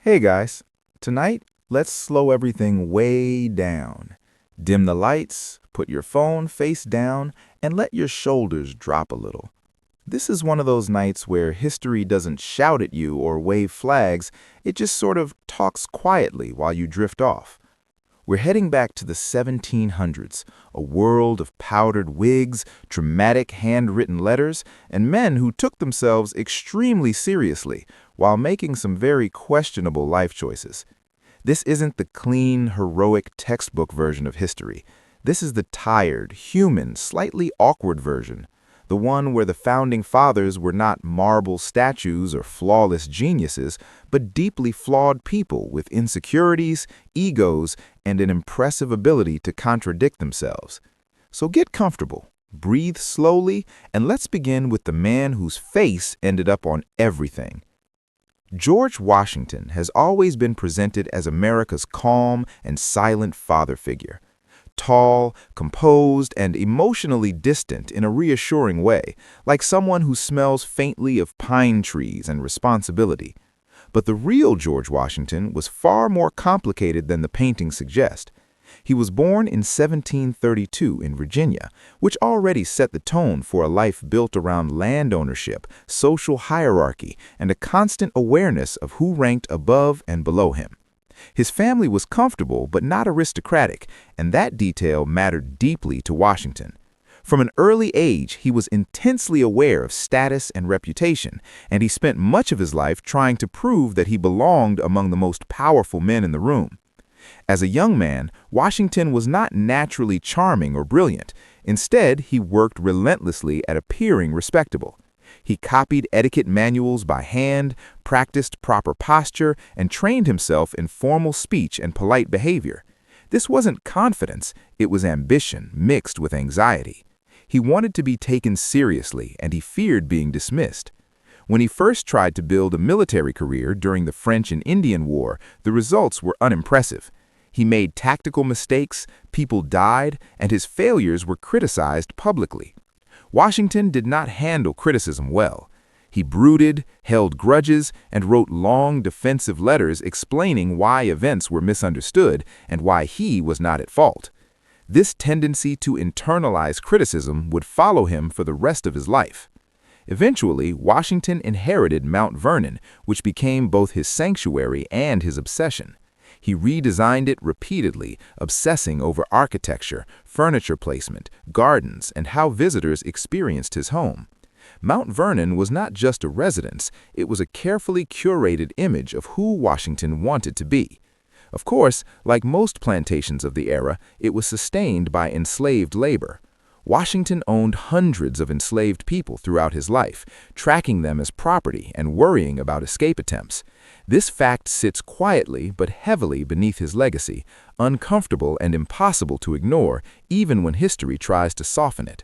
Hey guys, tonight let's slow everything way down. Dim the lights, put your phone face down, and let your shoulders drop a little. This is one of those nights where history doesn't shout at you or wave flags, it just sort of talks quietly while you drift off. We're heading back to the 1700s, a world of powdered wigs, dramatic handwritten letters, and men who took themselves extremely seriously while making some very questionable life choices. This isn't the clean, heroic textbook version of history. This is the tired, human, slightly awkward version. The one where the founding fathers were not marble statues or flawless geniuses, but deeply flawed people with insecurities, egos, and an impressive ability to contradict themselves. So get comfortable, breathe slowly, and let's begin with the man whose face ended up on everything. George Washington has always been presented as America's calm and silent father figure. Tall, composed, and emotionally distant in a reassuring way, like someone who smells faintly of pine trees and responsibility. But the real George Washington was far more complicated than the paintings suggest. He was born in 1732 in Virginia, which already set the tone for a life built around land ownership, social hierarchy, and a constant awareness of who ranked above and below him. His family was comfortable but not aristocratic, and that detail mattered deeply to Washington. From an early age, he was intensely aware of status and reputation, and he spent much of his life trying to prove that he belonged among the most powerful men in the room. As a young man, Washington was not naturally charming or brilliant. Instead, he worked relentlessly at appearing respectable. He copied etiquette manuals by hand, practiced proper posture, and trained himself in formal speech and polite behavior. This wasn't confidence, it was ambition mixed with anxiety. He wanted to be taken seriously, and he feared being dismissed. When he first tried to build a military career during the French and Indian War, the results were unimpressive. He made tactical mistakes, people died, and his failures were criticized publicly. Washington did not handle criticism well. He brooded, held grudges, and wrote long defensive letters explaining why events were misunderstood and why he was not at fault. This tendency to internalize criticism would follow him for the rest of his life. Eventually, Washington inherited Mount Vernon, which became both his sanctuary and his obsession. He redesigned it repeatedly, obsessing over architecture, furniture placement, gardens, and how visitors experienced his home. Mount Vernon was not just a residence, it was a carefully curated image of who Washington wanted to be. Of course, like most plantations of the era, it was sustained by enslaved labor. Washington owned hundreds of enslaved people throughout his life, tracking them as property and worrying about escape attempts. This fact sits quietly but heavily beneath his legacy, uncomfortable and impossible to ignore, even when history tries to soften it.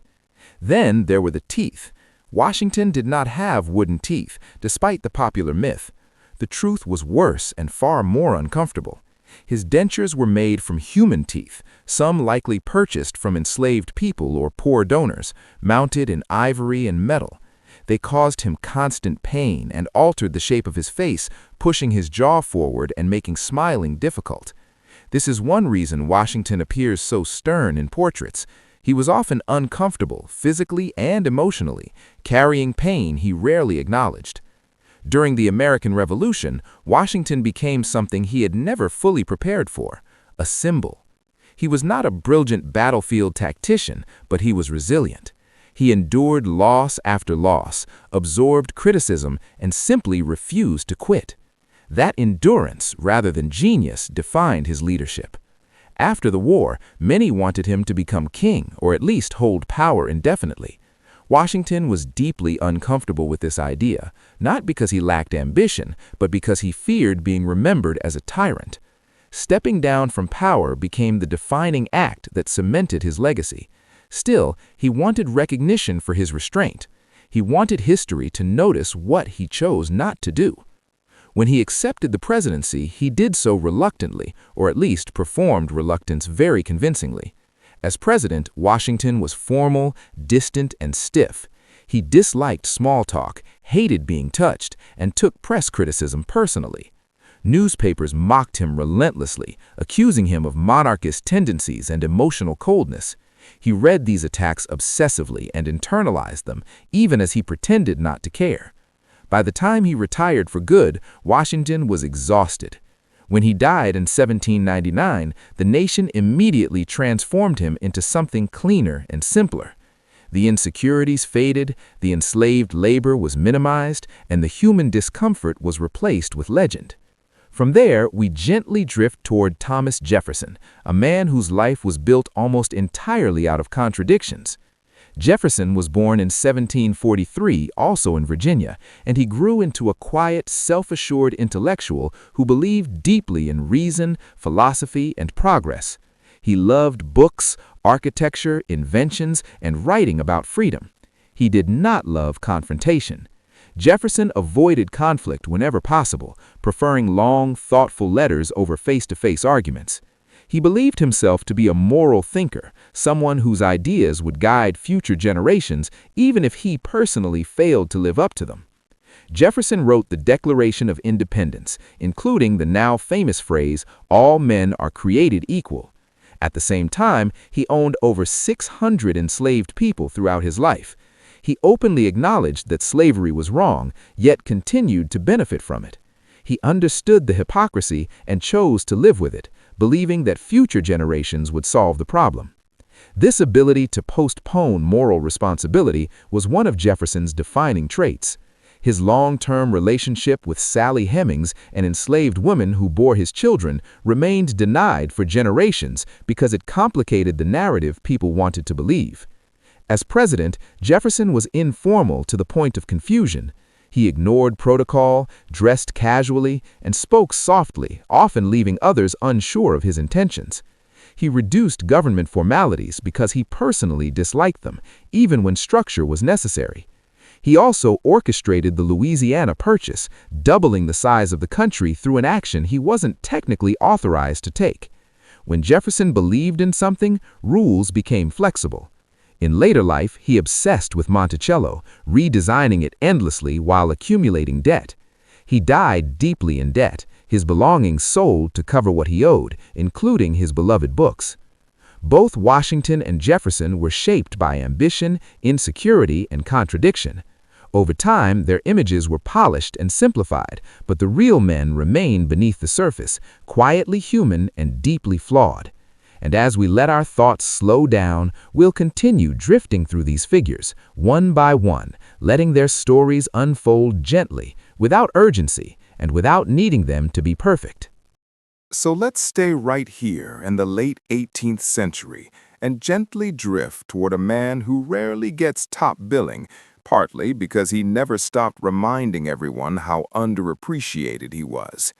Then there were the teeth. Washington did not have wooden teeth, despite the popular myth. The truth was worse and far more uncomfortable. His dentures were made from human teeth, some likely purchased from enslaved people or poor donors, mounted in ivory and metal. They caused him constant pain and altered the shape of his face, pushing his jaw forward and making smiling difficult. This is one reason Washington appears so stern in portraits. He was often uncomfortable, physically and emotionally, carrying pain he rarely acknowledged. During the American Revolution, Washington became something he had never fully prepared for, a symbol. He was not a brilliant battlefield tactician, but he was resilient. He endured loss after loss, absorbed criticism, and simply refused to quit. That endurance, rather than genius, defined his leadership. After the war, many wanted him to become king or at least hold power indefinitely. Washington was deeply uncomfortable with this idea, not because he lacked ambition, but because he feared being remembered as a tyrant. Stepping down from power became the defining act that cemented his legacy. Still, he wanted recognition for his restraint. He wanted history to notice what he chose not to do. When he accepted the presidency, he did so reluctantly, or at least performed reluctance very convincingly. As president, Washington was formal, distant, and stiff. He disliked small talk, hated being touched, and took press criticism personally. Newspapers mocked him relentlessly, accusing him of monarchist tendencies and emotional coldness. He read these attacks obsessively and internalized them, even as he pretended not to care. By the time he retired for good, Washington was exhausted. When he died in 1799, the nation immediately transformed him into something cleaner and simpler. The insecurities faded, the enslaved labor was minimized, and the human discomfort was replaced with legend. From there, we gently drift toward Thomas Jefferson, a man whose life was built almost entirely out of contradictions. Jefferson was born in 1743, also in Virginia, and he grew into a quiet, self-assured intellectual who believed deeply in reason, philosophy, and progress. He loved books, architecture, inventions, and writing about freedom. He did not love confrontation. Jefferson avoided conflict whenever possible, preferring long, thoughtful letters over face-to-face arguments. He believed himself to be a moral thinker, someone whose ideas would guide future generations even if he personally failed to live up to them. Jefferson wrote the Declaration of Independence, including the now famous phrase, "All men are created equal." At the same time, he owned over 600 enslaved people throughout his life. He openly acknowledged that slavery was wrong, yet continued to benefit from it. He understood the hypocrisy and chose to live with it, believing that future generations would solve the problem. This ability to postpone moral responsibility was one of Jefferson's defining traits. His long-term relationship with Sally Hemings, an enslaved woman who bore his children, remained denied for generations because it complicated the narrative people wanted to believe. As president, Jefferson was informal to the point of confusion. He ignored protocol, dressed casually, and spoke softly, often leaving others unsure of his intentions. He reduced government formalities because he personally disliked them, even when structure was necessary. He also orchestrated the Louisiana Purchase, doubling the size of the country through an action he wasn't technically authorized to take. When Jefferson believed in something, rules became flexible. In later life, he obsessed with Monticello, redesigning it endlessly while accumulating debt. He died deeply in debt, his belongings sold to cover what he owed, including his beloved books. Both Washington and Jefferson were shaped by ambition, insecurity, and contradiction. Over time, their images were polished and simplified, but the real men remained beneath the surface, quietly human and deeply flawed. And as we let our thoughts slow down, we'll continue drifting through these figures, one by one, letting their stories unfold gently, without urgency, and without needing them to be perfect. So let's stay right here in the late 18th century and gently drift toward a man who rarely gets top billing, partly because he never stopped reminding everyone how underappreciated he was.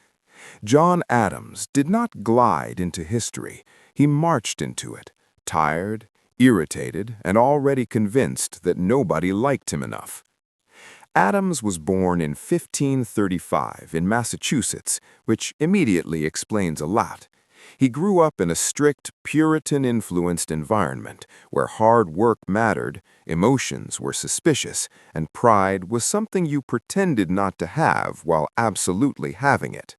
John Adams did not glide into history. He marched into it, tired, irritated, and already convinced that nobody liked him enough. Adams was born in 1535 in Massachusetts, which immediately explains a lot. He grew up in a strict, Puritan-influenced environment where hard work mattered, emotions were suspicious, and pride was something you pretended not to have while absolutely having it.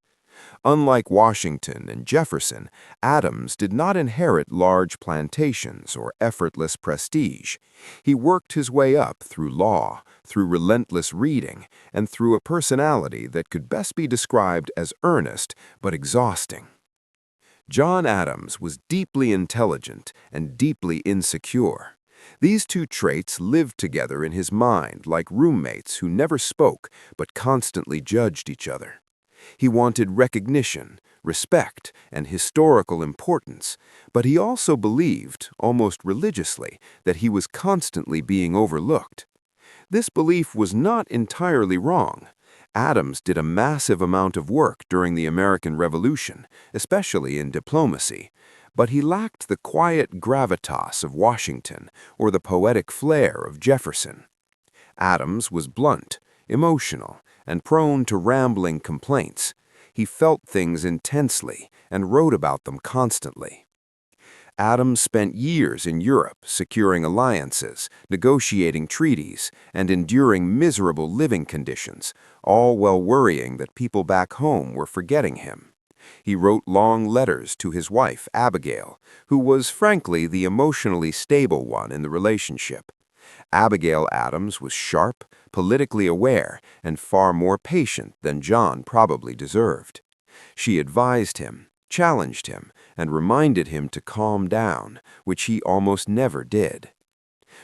Unlike Washington and Jefferson, Adams did not inherit large plantations or effortless prestige. He worked his way up through law, through relentless reading, and through a personality that could best be described as earnest but exhausting. John Adams was deeply intelligent and deeply insecure. These two traits lived together in his mind like roommates who never spoke but constantly judged each other. He wanted recognition, respect, and historical importance, but he also believed, almost religiously, that he was constantly being overlooked. This belief was not entirely wrong. Adams did a massive amount of work during the American Revolution, especially in diplomacy, but he lacked the quiet gravitas of Washington or the poetic flair of Jefferson. Adams was blunt, emotional, and prone to rambling complaints. He felt things intensely and wrote about them constantly. Adams spent years in Europe securing alliances, negotiating treaties, and enduring miserable living conditions, all while worrying that people back home were forgetting him. He wrote long letters to his wife, Abigail, who was frankly the emotionally stable one in the relationship. Abigail Adams was sharp, politically aware, and far more patient than John probably deserved. She advised him, challenged him, and reminded him to calm down, which he almost never did.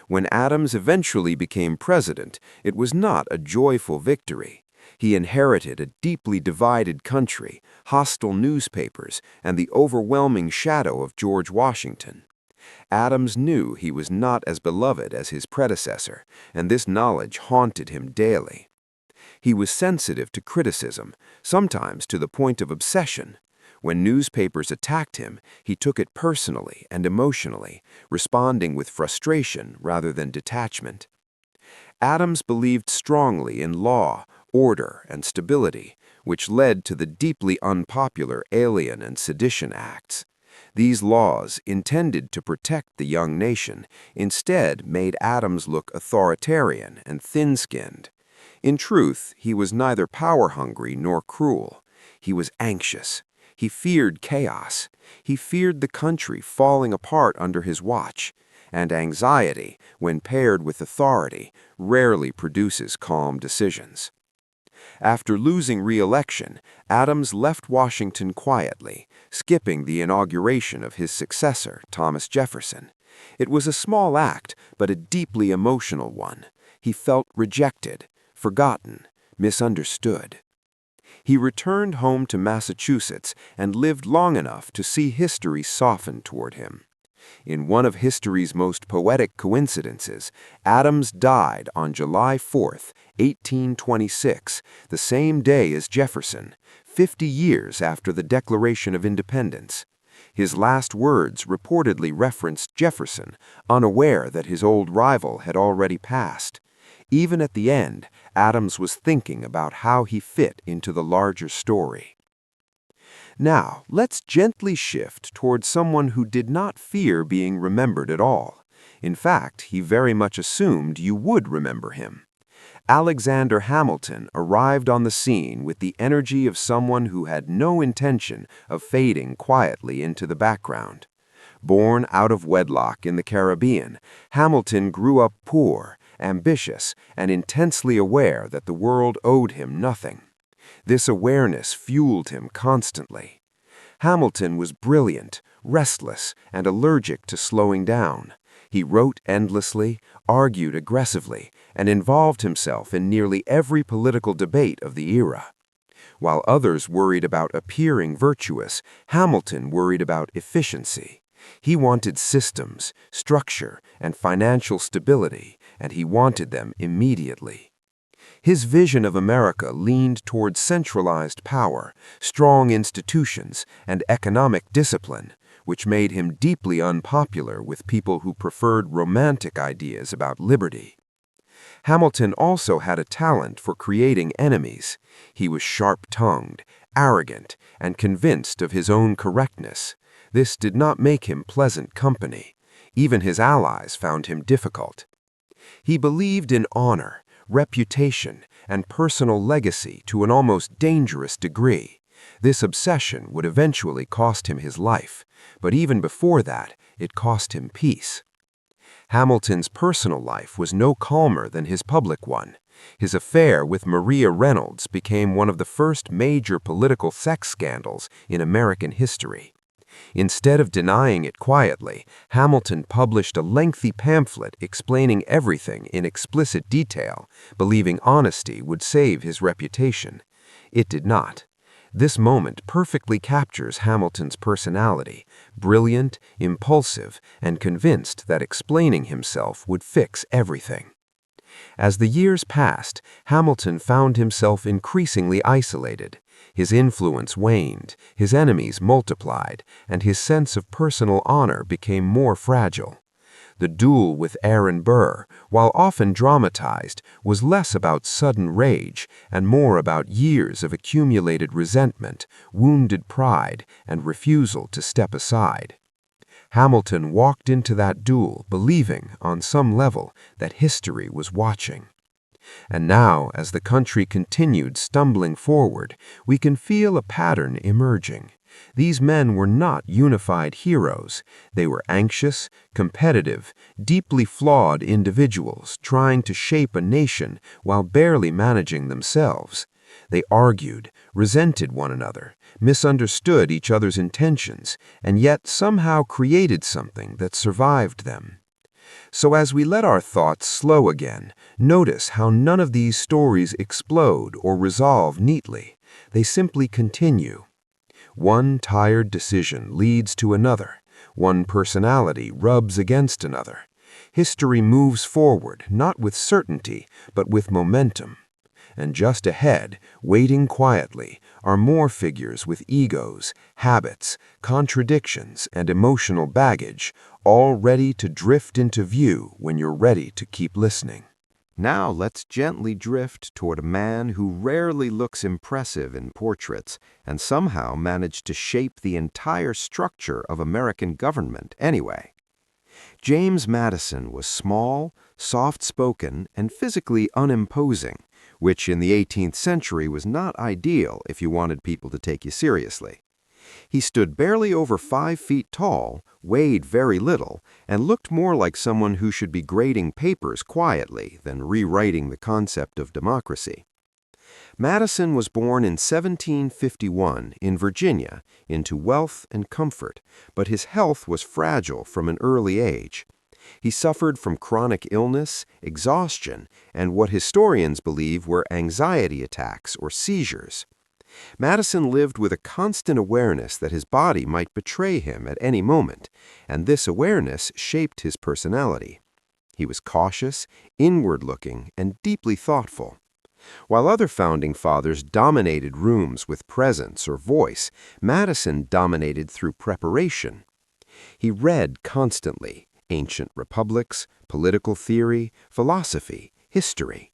When Adams eventually became president, it was not a joyful victory. He inherited a deeply divided country, hostile newspapers, and the overwhelming shadow of George Washington. Adams knew he was not as beloved as his predecessor, and this knowledge haunted him daily. He was sensitive to criticism, sometimes to the point of obsession. When newspapers attacked him, he took it personally and emotionally, responding with frustration rather than detachment. Adams believed strongly in law, order, and stability, which led to the deeply unpopular Alien and Sedition Acts. These laws, intended to protect the young nation, instead made Adams look authoritarian and thin-skinned. In truth, he was neither power-hungry nor cruel. He was anxious. He feared chaos. He feared the country falling apart under his watch. And anxiety, when paired with authority, rarely produces calm decisions. After losing re-election, Adams left Washington quietly, skipping the inauguration of his successor, Thomas Jefferson. It was a small act, but a deeply emotional one. He felt rejected, forgotten, misunderstood. He returned home to Massachusetts and lived long enough to see history soften toward him. In one of history's most poetic coincidences, Adams died on July 4, 1826, the same day as Jefferson, 50 years after the Declaration of Independence. His last words reportedly referenced Jefferson, unaware that his old rival had already passed. Even at the end, Adams was thinking about how he fit into the larger story. Now, let's gently shift toward someone who did not fear being remembered at all. In fact, he very much assumed you would remember him. Alexander Hamilton arrived on the scene with the energy of someone who had no intention of fading quietly into the background. Born out of wedlock in the Caribbean, Hamilton grew up poor, ambitious, and intensely aware that the world owed him nothing. This awareness fueled him constantly. Hamilton was brilliant, restless, and allergic to slowing down. He wrote endlessly, argued aggressively, and involved himself in nearly every political debate of the era. While others worried about appearing virtuous, Hamilton worried about efficiency. He wanted systems, structure, and financial stability, and he wanted them immediately. His vision of America leaned toward centralized power, strong institutions, and economic discipline, which made him deeply unpopular with people who preferred romantic ideas about liberty. Hamilton also had a talent for creating enemies. He was sharp-tongued, arrogant, and convinced of his own correctness. This did not make him pleasant company. Even his allies found him difficult. He believed in honor, reputation, and personal legacy to an almost dangerous degree. This obsession would eventually cost him his life, but even before that, it cost him peace. Hamilton's personal life was no calmer than his public one. His affair with Maria Reynolds became one of the first major political sex scandals in American history. Instead of denying it quietly, Hamilton published a lengthy pamphlet explaining everything in explicit detail, believing honesty would save his reputation. It did not. This moment perfectly captures Hamilton's personality, brilliant, impulsive, and convinced that explaining himself would fix everything. As the years passed, Hamilton found himself increasingly isolated. His influence waned, his enemies multiplied, and his sense of personal honor became more fragile. The duel with Aaron Burr, while often dramatized, was less about sudden rage and more about years of accumulated resentment, wounded pride, and refusal to step aside. Hamilton walked into that duel believing, on some level, that history was watching. And now, as the country continued stumbling forward, we can feel a pattern emerging. These men were not unified heroes. They were anxious, competitive, deeply flawed individuals trying to shape a nation while barely managing themselves. They argued, resented one another, misunderstood each other's intentions, and yet somehow created something that survived them. So as we let our thoughts slow again, notice how none of these stories explode or resolve neatly. They simply continue. One tired decision leads to another. One personality rubs against another. History moves forward, not with certainty, but with momentum. And just ahead, waiting quietly, are more figures with egos, habits, contradictions, and emotional baggage, all ready to drift into view when you're ready to keep listening. Now let's gently drift toward a man who rarely looks impressive in portraits and somehow managed to shape the entire structure of American government anyway. James Madison was small, soft-spoken, and physically unimposing, which in the 18th century was not ideal if you wanted people to take you seriously. He stood barely over 5 feet tall, weighed very little, and looked more like someone who should be grading papers quietly than rewriting the concept of democracy. Madison was born in 1751 in Virginia into wealth and comfort, but his health was fragile from an early age. He suffered from chronic illness, exhaustion, and what historians believe were anxiety attacks or seizures. Madison lived with a constant awareness that his body might betray him at any moment, and this awareness shaped his personality. He was cautious, inward-looking, and deeply thoughtful. While other founding fathers dominated rooms with presence or voice, Madison dominated through preparation. He read constantly, ancient republics, political theory, philosophy, history.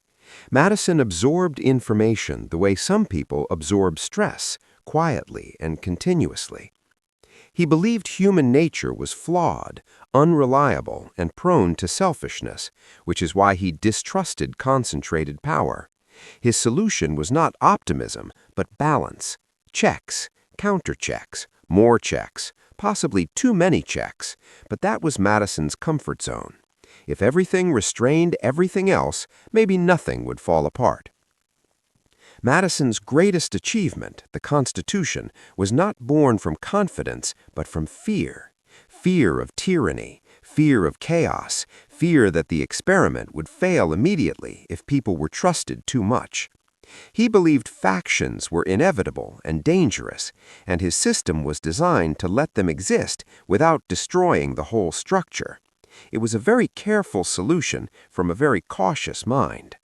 Madison absorbed information the way some people absorb stress, quietly and continuously. He believed human nature was flawed, unreliable, and prone to selfishness, which is why he distrusted concentrated power. His solution was not optimism, but balance. Checks, counter-checks, more checks, possibly too many checks, but that was Madison's comfort zone. If everything restrained everything else, maybe nothing would fall apart. Madison's greatest achievement, the Constitution, was not born from confidence, but from fear. Fear of tyranny, fear of chaos, fear that the experiment would fail immediately if people were trusted too much. He believed factions were inevitable and dangerous, and his system was designed to let them exist without destroying the whole structure. It was a very careful solution from a very cautious mind.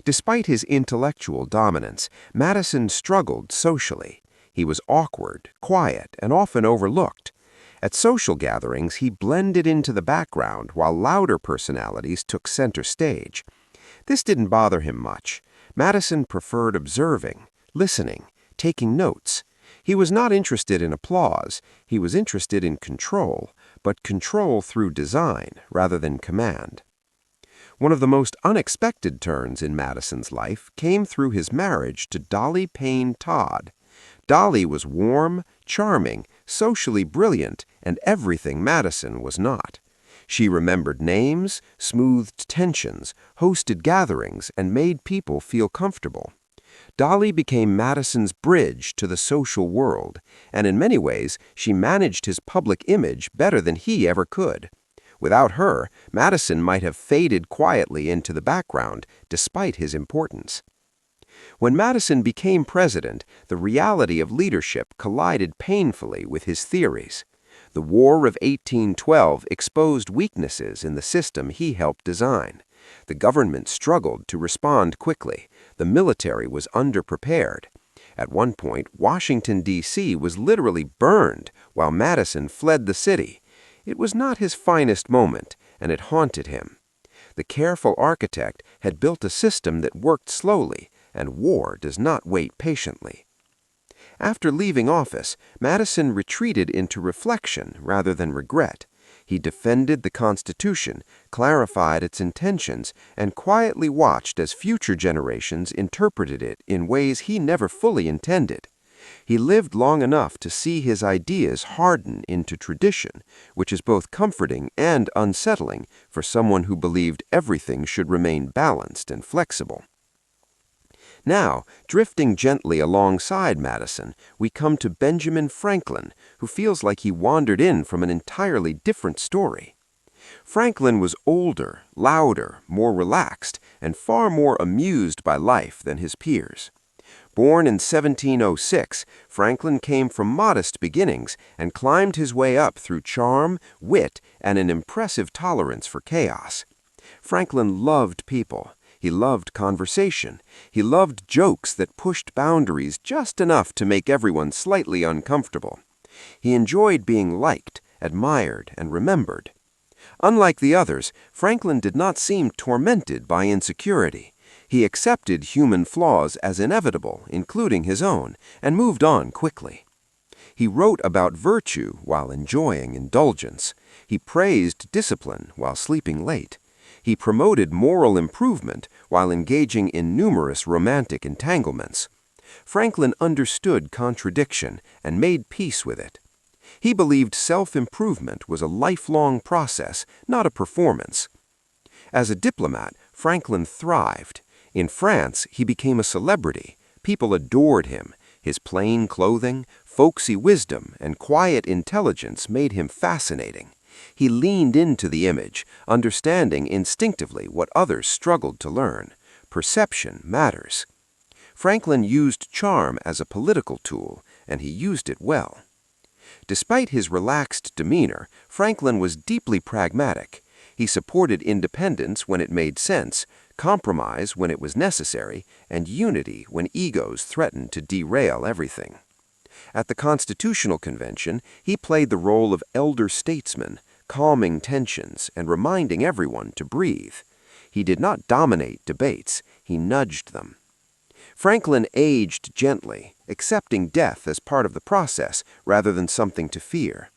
Despite his intellectual dominance, Madison struggled socially. He was awkward, quiet, and often overlooked. At social gatherings, he blended into the background while louder personalities took center stage. This didn't bother him much. Madison preferred observing, listening, taking notes. He was not interested in applause. He was interested in control, but control through design rather than command. One of the most unexpected turns in Madison's life came through his marriage to Dolly Payne Todd. Dolly was warm, charming, socially brilliant, and everything Madison was not. She remembered names, smoothed tensions, hosted gatherings, and made people feel comfortable. Dolly became Madison's bridge to the social world, and in many ways, she managed his public image better than he ever could. Without her, Madison might have faded quietly into the background, despite his importance. When Madison became president, the reality of leadership collided painfully with his theories. The War of 1812 exposed weaknesses in the system he helped design. The government struggled to respond quickly. The military was underprepared. At one point, Washington, D.C. was literally burned while Madison fled the city. It was not his finest moment, and it haunted him. The careful architect had built a system that worked slowly, and war does not wait patiently. After leaving office, Madison retreated into reflection rather than regret. He defended the Constitution, clarified its intentions, and quietly watched as future generations interpreted it in ways he never fully intended. He lived long enough to see his ideas harden into tradition, which is both comforting and unsettling for someone who believed everything should remain balanced and flexible. Now, drifting gently alongside Madison, we come to Benjamin Franklin, who feels like he wandered in from an entirely different story. Franklin was older, louder, more relaxed, and far more amused by life than his peers. Born in 1706, Franklin came from modest beginnings and climbed his way up through charm, wit, and an impressive tolerance for chaos. Franklin loved people. He loved conversation. He loved jokes that pushed boundaries just enough to make everyone slightly uncomfortable. He enjoyed being liked, admired, and remembered. Unlike the others, Franklin did not seem tormented by insecurity. He accepted human flaws as inevitable, including his own, and moved on quickly. He wrote about virtue while enjoying indulgence. He praised discipline while sleeping late. He promoted moral improvement while engaging in numerous romantic entanglements. Franklin understood contradiction and made peace with it. He believed self-improvement was a lifelong process, not a performance. As a diplomat, Franklin thrived. In France, he became a celebrity. People adored him. His plain clothing, folksy wisdom, and quiet intelligence made him fascinating. He leaned into the image, understanding instinctively what others struggled to learn. Perception matters. Franklin used charm as a political tool, and he used it well. Despite his relaxed demeanor, Franklin was deeply pragmatic. He supported independence when it made sense, compromise when it was necessary, and unity when egos threatened to derail everything. At the Constitutional Convention, he played the role of elder statesman, calming tensions and reminding everyone to breathe. He did not dominate debates, he nudged them. Franklin aged gently, accepting death as part of the process rather than something to fear.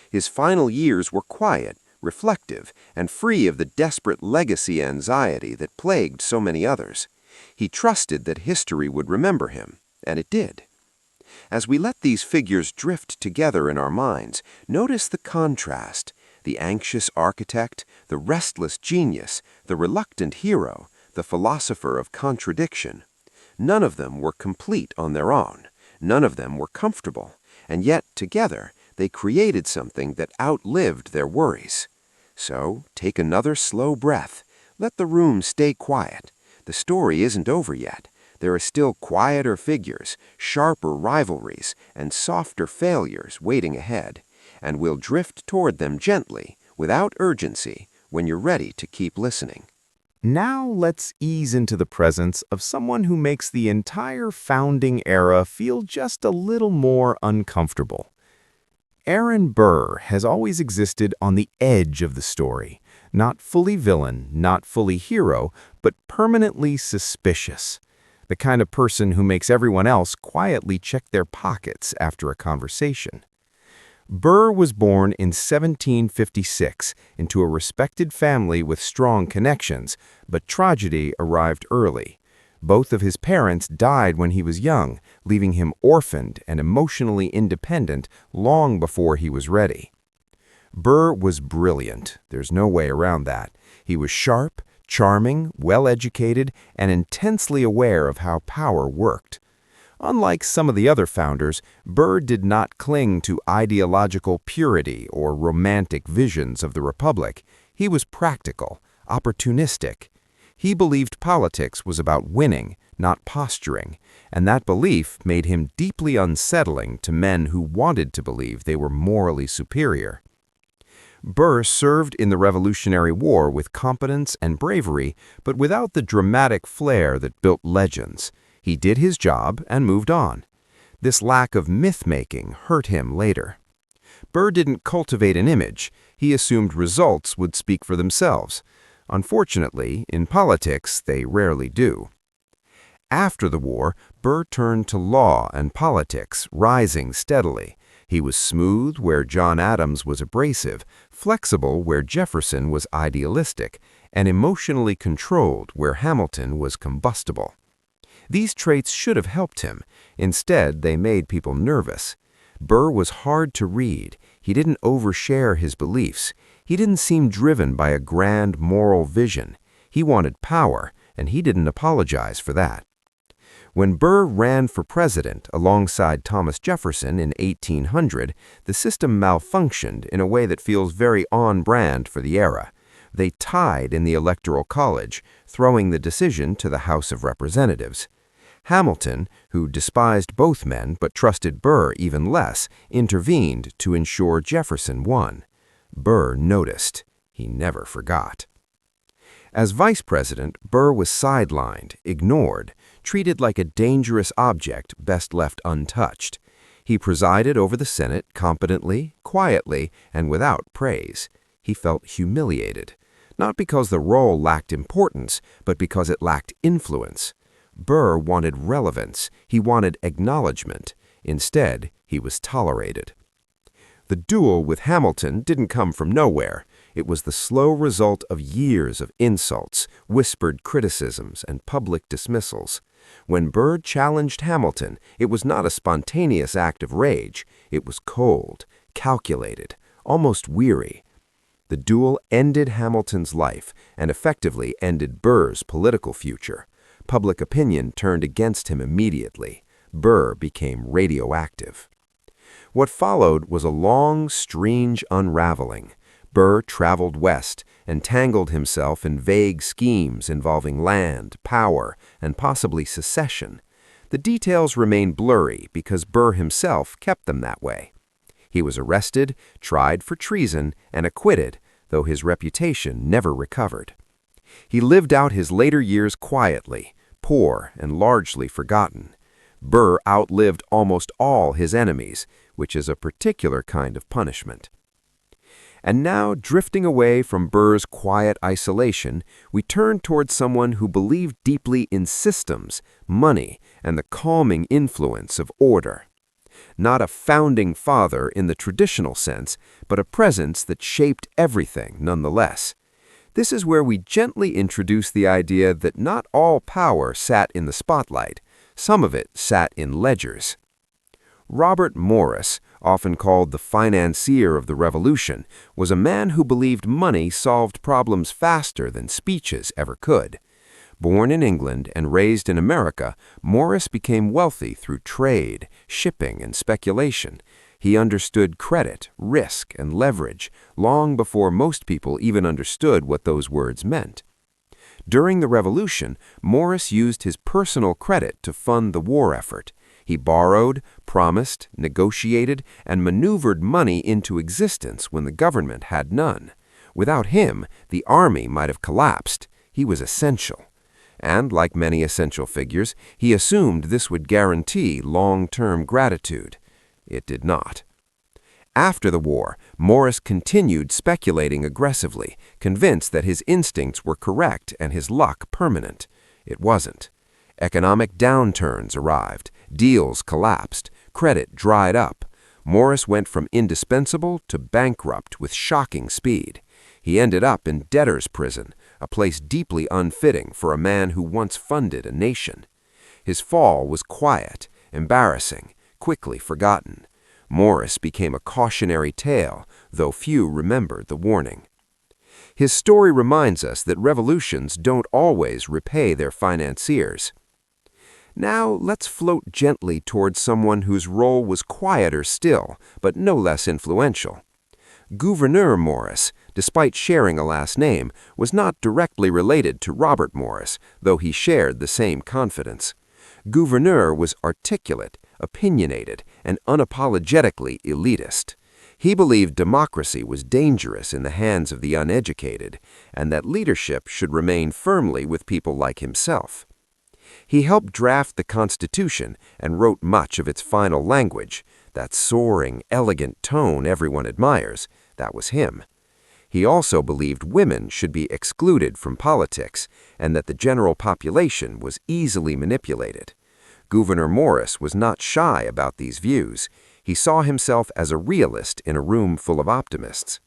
His final years were quiet, reflective, and free of the desperate legacy anxiety that plagued so many others. He trusted that history would remember him, and it did. As we let these figures drift together in our minds, notice the contrast: the anxious architect, the restless genius, the reluctant hero, the philosopher of contradiction. None of them were complete on their own. None of them were comfortable. And yet, together, they created something that outlived their worries. So, take another slow breath. Let the room stay quiet. The story isn't over yet. There are still quieter figures, sharper rivalries, and softer failures waiting ahead. And we'll drift toward them gently, without urgency, when you're ready to keep listening. Now let's ease into the presence of someone who makes the entire founding era feel just a little more uncomfortable. Aaron Burr has always existed on the edge of the story, not fully villain, not fully hero, but permanently suspicious. The kind of person who makes everyone else quietly check their pockets after a conversation. Burr was born in 1756 into a respected family with strong connections, but tragedy arrived early. Both of his parents died when he was young, leaving him orphaned and emotionally independent long before he was ready. Burr was brilliant, there's no way around that. He was sharp, charming, well-educated, and intensely aware of how power worked. Unlike some of the other founders, Burr did not cling to ideological purity or romantic visions of the Republic. He was practical, opportunistic. He believed politics was about winning, not posturing, and that belief made him deeply unsettling to men who wanted to believe they were morally superior. Burr served in the Revolutionary War with competence and bravery, but without the dramatic flair that built legends. He did his job and moved on. This lack of myth-making hurt him later. Burr didn't cultivate an image. He assumed results would speak for themselves. Unfortunately, in politics, they rarely do. After the war, Burr turned to law and politics, rising steadily. He was smooth where John Adams was abrasive, flexible where Jefferson was idealistic, and emotionally controlled where Hamilton was combustible. These traits should have helped him. Instead, they made people nervous. Burr was hard to read. He didn't overshare his beliefs. He didn't seem driven by a grand moral vision. He wanted power, and he didn't apologize for that. When Burr ran for president alongside Thomas Jefferson in 1800, the system malfunctioned in a way that feels very on-brand for the era. They tied in the Electoral College, throwing the decision to the House of Representatives. Hamilton, who despised both men but trusted Burr even less, intervened to ensure Jefferson won. Burr noticed. He never forgot. As vice president, Burr was sidelined, ignored, treated like a dangerous object best left untouched. He presided over the Senate competently, quietly, and without praise. He felt humiliated, not because the role lacked importance, but because it lacked influence. Burr wanted relevance. He wanted acknowledgement. Instead, he was tolerated. The duel with Hamilton didn't come from nowhere. It was the slow result of years of insults, whispered criticisms, and public dismissals. When Burr challenged Hamilton, it was not a spontaneous act of rage. It was cold, calculated, almost weary. The duel ended Hamilton's life and effectively ended Burr's political future. Public opinion turned against him immediately. Burr became radioactive. What followed was a long, strange unraveling. Burr traveled west and tangled himself in vague schemes involving land, power, and possibly secession. The details remain blurry because Burr himself kept them that way. He was arrested, tried for treason, and acquitted, though his reputation never recovered. He lived out his later years quietly, poor and largely forgotten. Burr outlived almost all his enemies, which is a particular kind of punishment. And now, drifting away from Burr's quiet isolation, we turn toward someone who believed deeply in systems, money, and the calming influence of order. Not a founding father in the traditional sense, but a presence that shaped everything nonetheless. This is where we gently introduce the idea that not all power sat in the spotlight. Some of it sat in ledgers. Robert Morris, often called the financier of the Revolution, was a man who believed money solved problems faster than speeches ever could. Born in England and raised in America, Morris became wealthy through trade, shipping, and speculation. He understood credit, risk, and leverage long before most people even understood what those words meant. During the Revolution, Morris used his personal credit to fund the war effort. He borrowed, promised, negotiated, and maneuvered money into existence when the government had none. Without him, the army might have collapsed. He was essential. And, like many essential figures, he assumed this would guarantee long-term gratitude. It did not. After the war, Morris continued speculating aggressively, convinced that his instincts were correct and his luck permanent. It wasn't. Economic downturns arrived, deals collapsed, credit dried up. Morris went from indispensable to bankrupt with shocking speed. He ended up in debtor's prison, a place deeply unfitting for a man who once funded a nation. His fall was quiet, embarrassing, quickly forgotten. Morris became a cautionary tale, though few remembered the warning. His story reminds us that revolutions don't always repay their financiers. Now let's float gently towards someone whose role was quieter still, but no less influential. Gouverneur Morris, despite sharing a last name, was not directly related to Robert Morris, though he shared the same confidence. Gouverneur was articulate, opinionated, and unapologetically elitist. He believed democracy was dangerous in the hands of the uneducated, and that leadership should remain firmly with people like himself. He helped draft the Constitution and wrote much of its final language, that soaring, elegant tone everyone admires. That was him. He also believed women should be excluded from politics and that the general population was easily manipulated. Gouverneur Morris was not shy about these views. He saw himself as a realist in a room full of optimists.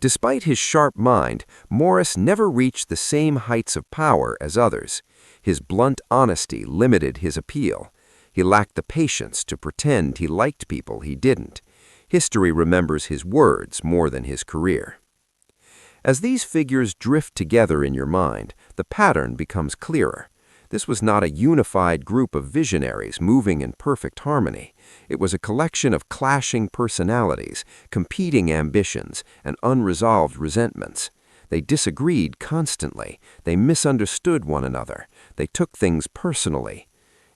Despite his sharp mind, Morris never reached the same heights of power as others. His blunt honesty limited his appeal. He lacked the patience to pretend he liked people he didn't. History remembers his words more than his career. As these figures drift together in your mind, the pattern becomes clearer. This was not a unified group of visionaries moving in perfect harmony. It was a collection of clashing personalities, competing ambitions, and unresolved resentments. They disagreed constantly. They misunderstood one another. They took things personally.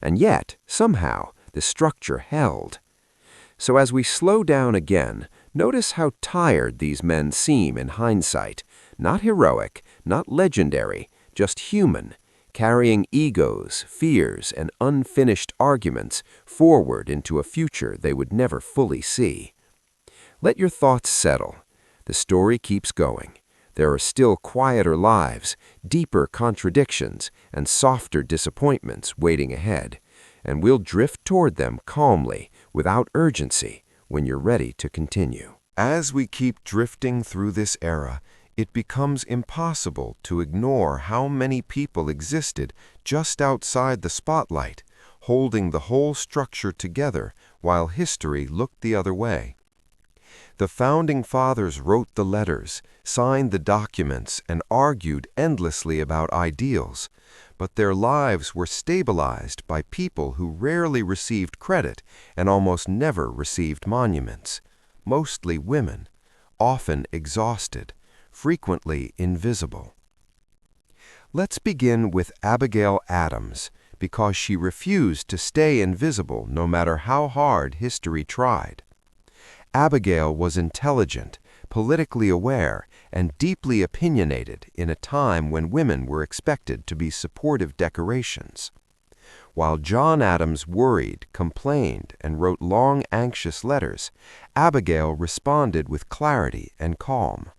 And yet, somehow, the structure held. So as we slow down again, notice how tired these men seem in hindsight. Not heroic, not legendary, just human, carrying egos, fears, and unfinished arguments forward into a future they would never fully see. Let your thoughts settle. The story keeps going. There are still quieter lives, deeper contradictions, and softer disappointments waiting ahead, and we'll drift toward them calmly, without urgency, when you're ready to continue. As we keep drifting through this era, it becomes impossible to ignore how many people existed just outside the spotlight, holding the whole structure together while history looked the other way. The Founding Fathers wrote the letters, signed the documents, and argued endlessly about ideals, but their lives were stabilized by people who rarely received credit and almost never received monuments, mostly women, often exhausted, frequently invisible. Let's begin with Abigail Adams, because she refused to stay invisible no matter how hard history tried. Abigail was intelligent, politically aware, and deeply opinionated in a time when women were expected to be supportive decorations. While John Adams worried, complained, and wrote long, anxious letters, Abigail responded with clarity and calm.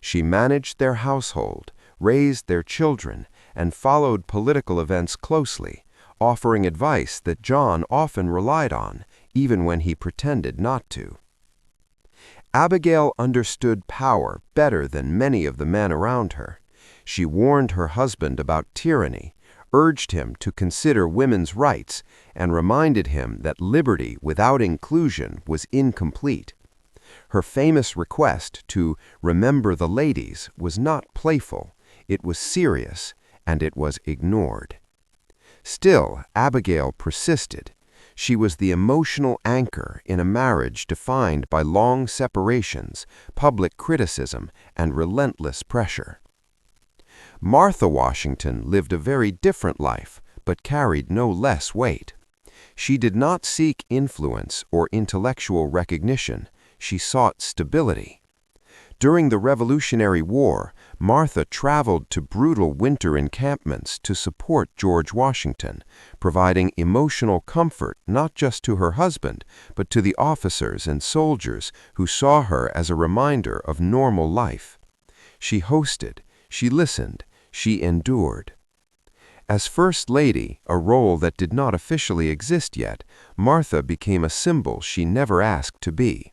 She managed their household, raised their children, and followed political events closely, offering advice that John often relied on, even when he pretended not to. Abigail understood power better than many of the men around her. She warned her husband about tyranny, urged him to consider women's rights, and reminded him that liberty without inclusion was incomplete. Her famous request to remember the ladies was not playful, it was serious, and it was ignored. Still, Abigail persisted. She was the emotional anchor in a marriage defined by long separations, public criticism, and relentless pressure. Martha Washington lived a very different life, but carried no less weight. She did not seek influence or intellectual recognition. She sought stability. During the Revolutionary War, Martha traveled to brutal winter encampments to support George Washington, providing emotional comfort not just to her husband, but to the officers and soldiers who saw her as a reminder of normal life. She hosted, she listened, she endured. As First Lady, a role that did not officially exist yet, Martha became a symbol she never asked to be.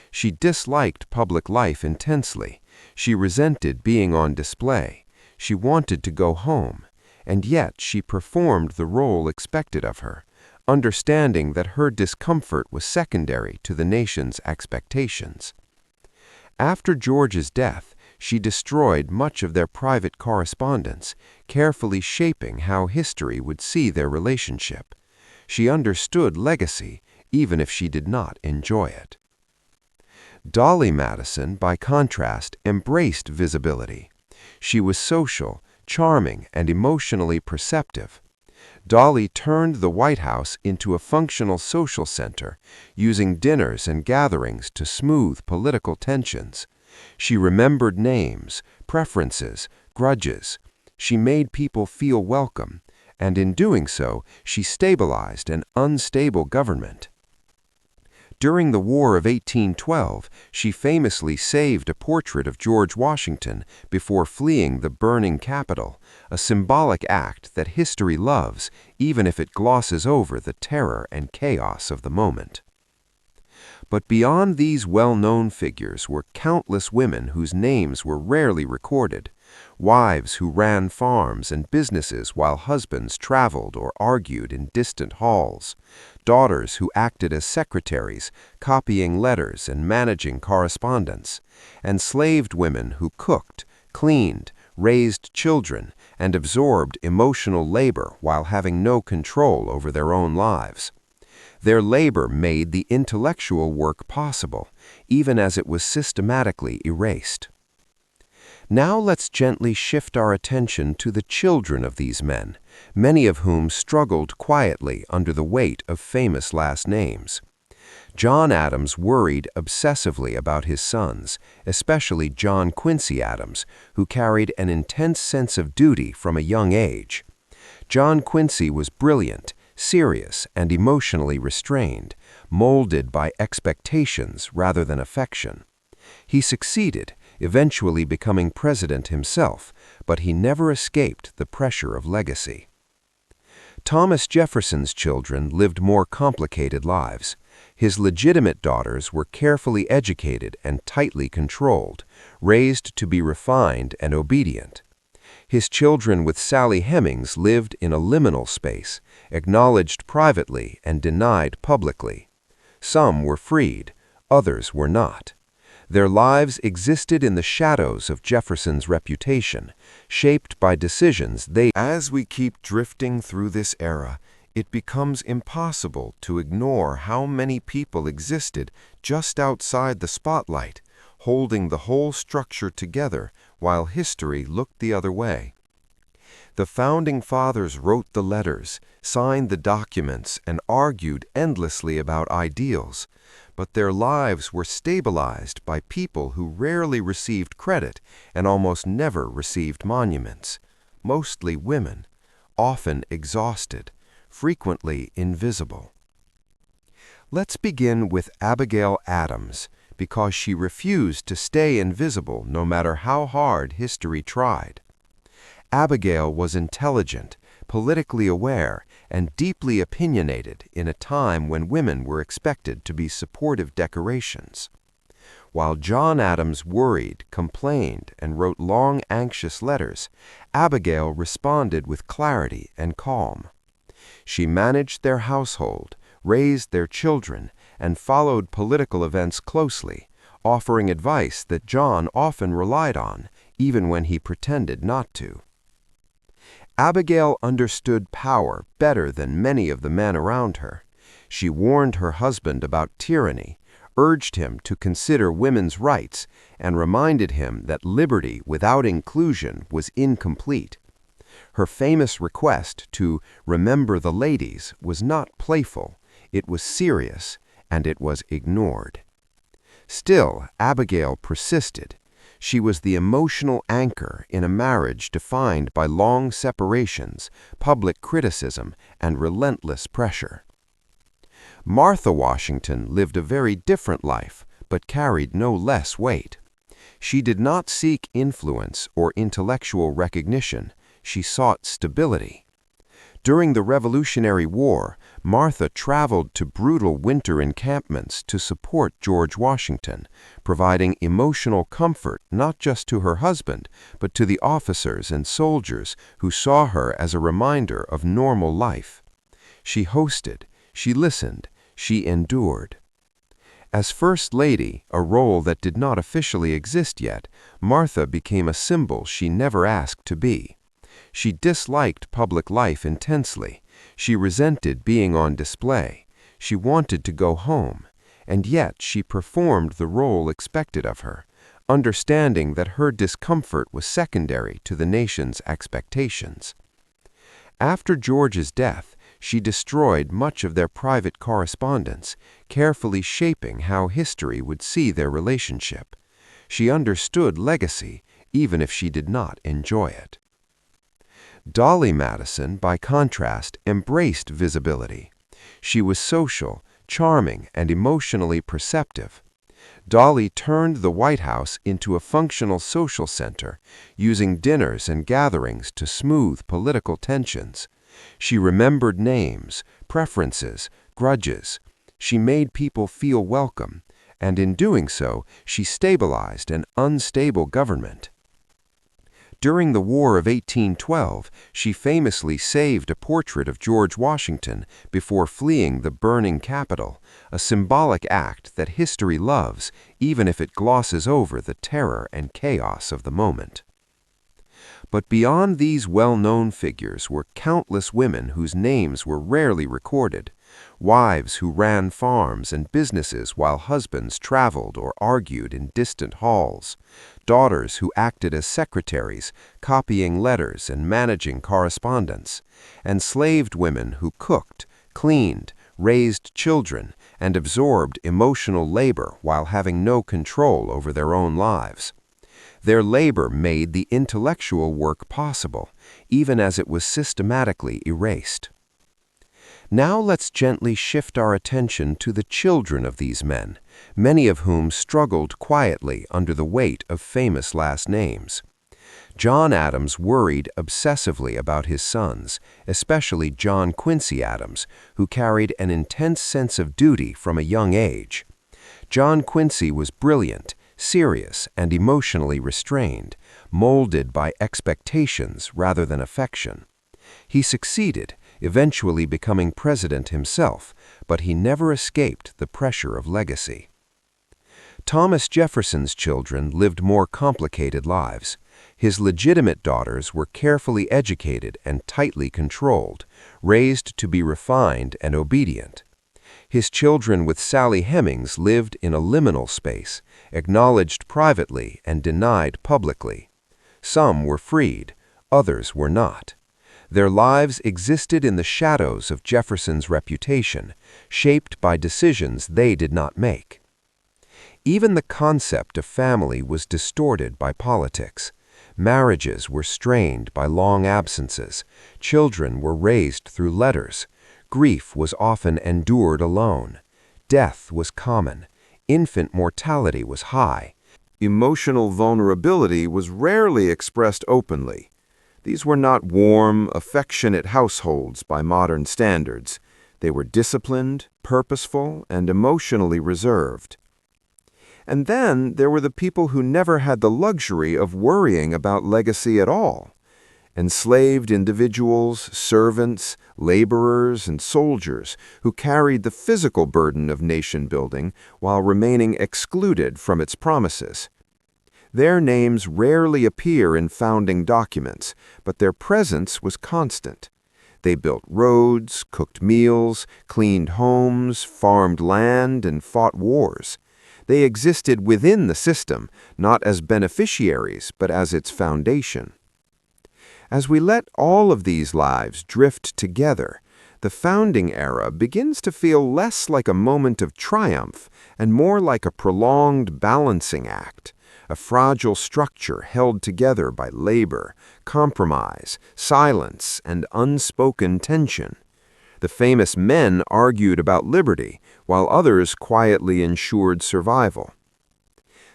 She disliked public life intensely. She resented being on display. She wanted to go home, and yet she performed the role expected of her, understanding that her discomfort was secondary to the nation's expectations. After George's death, she destroyed much of their private correspondence, carefully shaping how history would see their relationship. She understood legacy, even if she did not enjoy it. Dolly Madison, by contrast, embraced visibility. She was social, charming, and emotionally perceptive. Dolly turned the White House into a functional social center, using dinners and gatherings to smooth political tensions. She remembered names, preferences, grudges. She made people feel welcome, and in doing so, she stabilized an unstable government. During the War of 1812, she famously saved a portrait of George Washington before fleeing the burning Capitol, a symbolic act that history loves, even if it glosses over the terror and chaos of the moment. But beyond these well-known figures were countless women whose names were rarely recorded, wives who ran farms and businesses while husbands traveled or argued in distant halls, daughters who acted as secretaries, copying letters and managing correspondence, enslaved women who cooked, cleaned, raised children, and absorbed emotional labor while having no control over their own lives. Their labor made the intellectual work possible, even as it was systematically erased. Now let's gently shift our attention to the children of these men, many of whom struggled quietly under the weight of famous last names. John Adams worried obsessively about his sons, especially John Quincy Adams, who carried an intense sense of duty from a young age. John Quincy was brilliant, serious, and emotionally restrained, molded by expectations rather than affection. He succeeded, eventually becoming president himself, but he never escaped the pressure of legacy. Thomas Jefferson's children lived more complicated lives. His legitimate daughters were carefully educated and tightly controlled, raised to be refined and obedient. His children with Sally Hemings lived in a liminal space, acknowledged privately and denied publicly. Some were freed, others were not. Their lives existed in the shadows of Jefferson's reputation, shaped by decisions they. As we keep drifting through this era, it becomes impossible to ignore how many people existed just outside the spotlight, holding the whole structure together while history looked the other way. The Founding Fathers wrote the letters, signed the documents, and argued endlessly about ideals, but their lives were stabilized by people who rarely received credit and almost never received monuments, mostly women, often exhausted, frequently invisible. Let's begin with Abigail Adams, because she refused to stay invisible no matter how hard history tried. Abigail was intelligent, politically aware, and deeply opinionated in a time when women were expected to be supportive decorations. While John Adams worried, complained, and wrote long, anxious letters, Abigail responded with clarity and calm. She managed their household, raised their children, and followed political events closely, offering advice that John often relied on, even when he pretended not to. Abigail understood power better than many of the men around her. She warned her husband about tyranny, urged him to consider women's rights, and reminded him that liberty without inclusion was incomplete. Her famous request to remember the ladies was not playful, it was serious, and it was ignored. Still, Abigail persisted. She was the emotional anchor in a marriage defined by long separations, public criticism, and relentless pressure. Martha Washington lived a very different life, but carried no less weight. She did not seek influence or intellectual recognition. She sought stability. During the Revolutionary War, Martha traveled to brutal winter encampments to support George Washington, providing emotional comfort not just to her husband, but to the officers and soldiers who saw her as a reminder of normal life. She hosted, she listened, she endured. As First Lady, a role that did not officially exist yet, Martha became a symbol she never asked to be. She disliked public life intensely. She resented being on display. She wanted to go home, and yet she performed the role expected of her, understanding that her discomfort was secondary to the nation's expectations. After George's death, she destroyed much of their private correspondence, carefully shaping how history would see their relationship. She understood legacy, even if she did not enjoy it. Dolly Madison, by contrast, embraced visibility. She was social, charming and emotionally perceptive. Dolly turned the White House into a functional social center, using dinners and gatherings to smooth political tensions. She remembered names, preferences, grudges. She made people feel welcome, and in doing so, she stabilized an unstable government. During the War of 1812, she famously saved a portrait of George Washington before fleeing the burning Capitol, a symbolic act that history loves, even if it glosses over the terror and chaos of the moment. But beyond these well-known figures were countless women whose names were rarely recorded, wives who ran farms and businesses while husbands traveled or argued in distant halls, daughters who acted as secretaries, copying letters and managing correspondence, enslaved women who cooked, cleaned, raised children, and absorbed emotional labor while having no control over their own lives. Their labor made the intellectual work possible, even as it was systematically erased. Now let's gently shift our attention to the children of these men, many of whom struggled quietly under the weight of famous last names. John Adams worried obsessively about his sons, especially John Quincy Adams, who carried an intense sense of duty from a young age. John Quincy was brilliant, serious, and emotionally restrained, molded by expectations rather than affection. He succeeded, eventually becoming president himself, but he never escaped the pressure of legacy. Thomas Jefferson's children lived more complicated lives. His legitimate daughters were carefully educated and tightly controlled, raised to be refined and obedient. His children with Sally Hemings lived in a liminal space, acknowledged privately and denied publicly. Some were freed, others were not. Their lives existed in the shadows of Jefferson's reputation, shaped by decisions they did not make. Even the concept of family was distorted by politics. Marriages were strained by long absences. Children were raised through letters. Grief was often endured alone. Death was common. Infant mortality was high. Emotional vulnerability was rarely expressed openly. These were not warm, affectionate households by modern standards. They were disciplined, purposeful, and emotionally reserved. And then there were the people who never had the luxury of worrying about legacy at all. Enslaved individuals, servants, laborers, and soldiers who carried the physical burden of nation building while remaining excluded from its promises. Their names rarely appear in founding documents, but their presence was constant. They built roads, cooked meals, cleaned homes, farmed land, and fought wars. They existed within the system, not as beneficiaries, but as its foundation. As we let all of these lives drift together, the founding era begins to feel less like a moment of triumph and more like a prolonged balancing act, a fragile structure held together by labor, compromise, silence, and unspoken tension. The famous men argued about liberty, while others quietly ensured survival.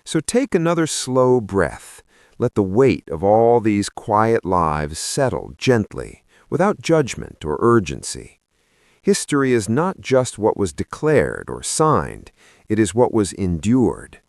So take another slow breath. Let the weight of all these quiet lives settle gently, without judgment or urgency. History is not just what was declared or signed, it is what was endured.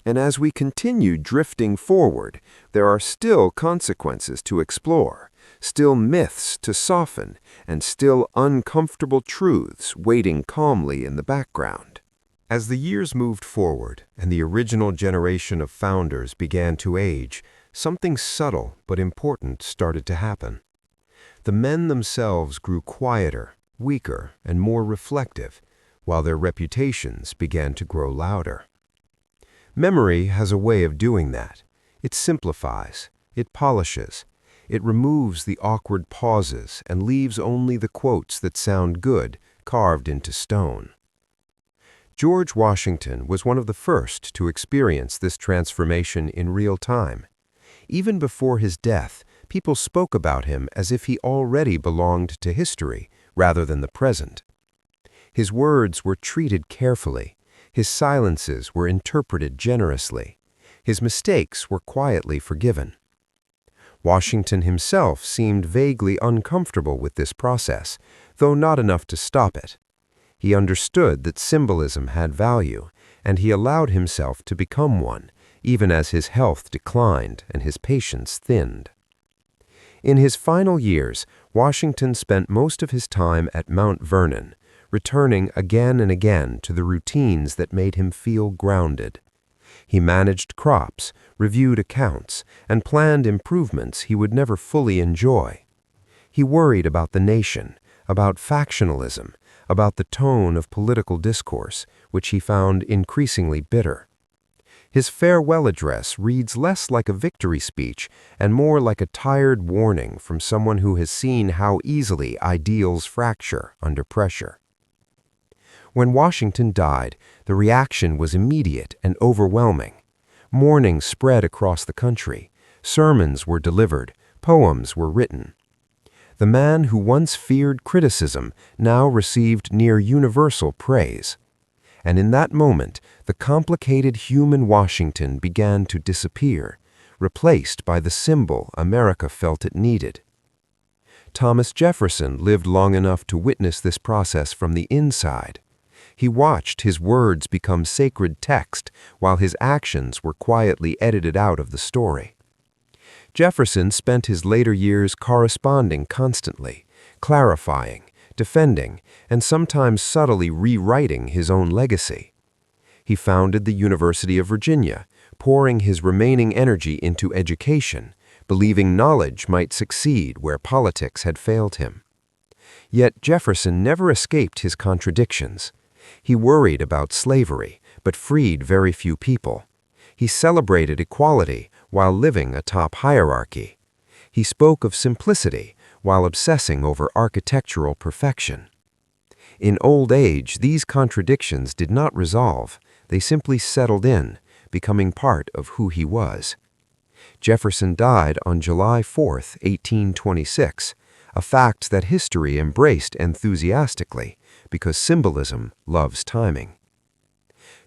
And as we continue drifting forward, there are still consequences to explore, still myths to soften, and still uncomfortable truths waiting calmly in the background. As the years moved forward and the original generation of founders began to age, something subtle but important started to happen. The men themselves grew quieter, weaker, and more reflective, while their reputations began to grow louder. Memory has a way of doing that. It simplifies, it polishes, it removes the awkward pauses and leaves only the quotes that sound good, carved into stone. George Washington was one of the first to experience this transformation in real time. Even before his death, people spoke about him as if he already belonged to history rather than the present. His words were treated carefully. His silences were interpreted generously. His mistakes were quietly forgiven. Washington himself seemed vaguely uncomfortable with this process, though not enough to stop it. He understood that symbolism had value, and he allowed himself to become one, even as his health declined and his patience thinned. In his final years, Washington spent most of his time at Mount Vernon, returning again and again to the routines that made him feel grounded. He managed crops, reviewed accounts, and planned improvements he would never fully enjoy. He worried about the nation, about factionalism, about the tone of political discourse, which he found increasingly bitter. His farewell address reads less like a victory speech and more like a tired warning from someone who has seen how easily ideals fracture under pressure. When Washington died, the reaction was immediate and overwhelming. Mourning spread across the country. Sermons were delivered. Poems were written. The man who once feared criticism now received near universal praise. And in that moment, the complicated human Washington began to disappear, replaced by the symbol America felt it needed. Thomas Jefferson lived long enough to witness this process from the inside. He watched his words become sacred text while his actions were quietly edited out of the story. Jefferson spent his later years corresponding constantly, clarifying, defending, and sometimes subtly rewriting his own legacy. He founded the University of Virginia, pouring his remaining energy into education, believing knowledge might succeed where politics had failed him. Yet Jefferson never escaped his contradictions. He worried about slavery, but freed very few people. He celebrated equality while living atop hierarchy. He spoke of simplicity while obsessing over architectural perfection. In old age, these contradictions did not resolve. They simply settled in, becoming part of who he was. Jefferson died on July 4, 1826, a fact that history embraced enthusiastically because symbolism loves timing.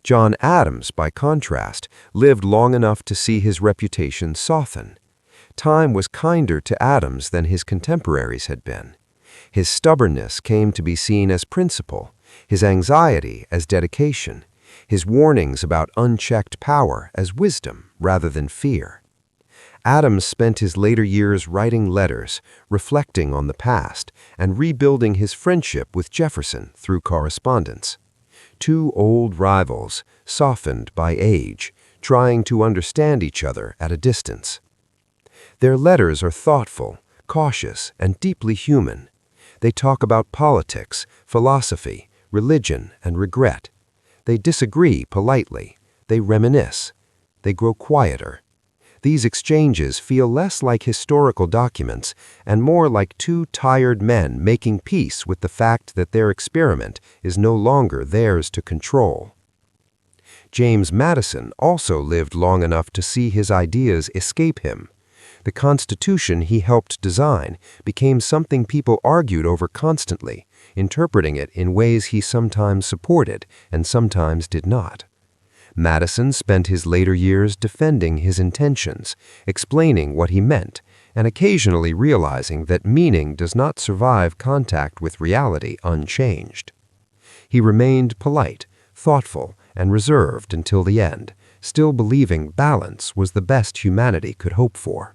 John Adams, by contrast, lived long enough to see his reputation soften. Time was kinder to Adams than his contemporaries had been. His stubbornness came to be seen as principle, his anxiety as dedication, his warnings about unchecked power as wisdom rather than fear. Adams spent his later years writing letters, reflecting on the past, and rebuilding his friendship with Jefferson through correspondence. Two old rivals, softened by age, trying to understand each other at a distance. Their letters are thoughtful, cautious, and deeply human. They talk about politics, philosophy, religion, and regret. They disagree politely. They reminisce. They grow quieter. These exchanges feel less like historical documents and more like two tired men making peace with the fact that their experiment is no longer theirs to control. James Madison also lived long enough to see his ideas escape him. The Constitution he helped design became something people argued over constantly, interpreting it in ways he sometimes supported and sometimes did not. Madison spent his later years defending his intentions, explaining what he meant, and occasionally realizing that meaning does not survive contact with reality unchanged. He remained polite, thoughtful, and reserved until the end, still believing balance was the best humanity could hope for.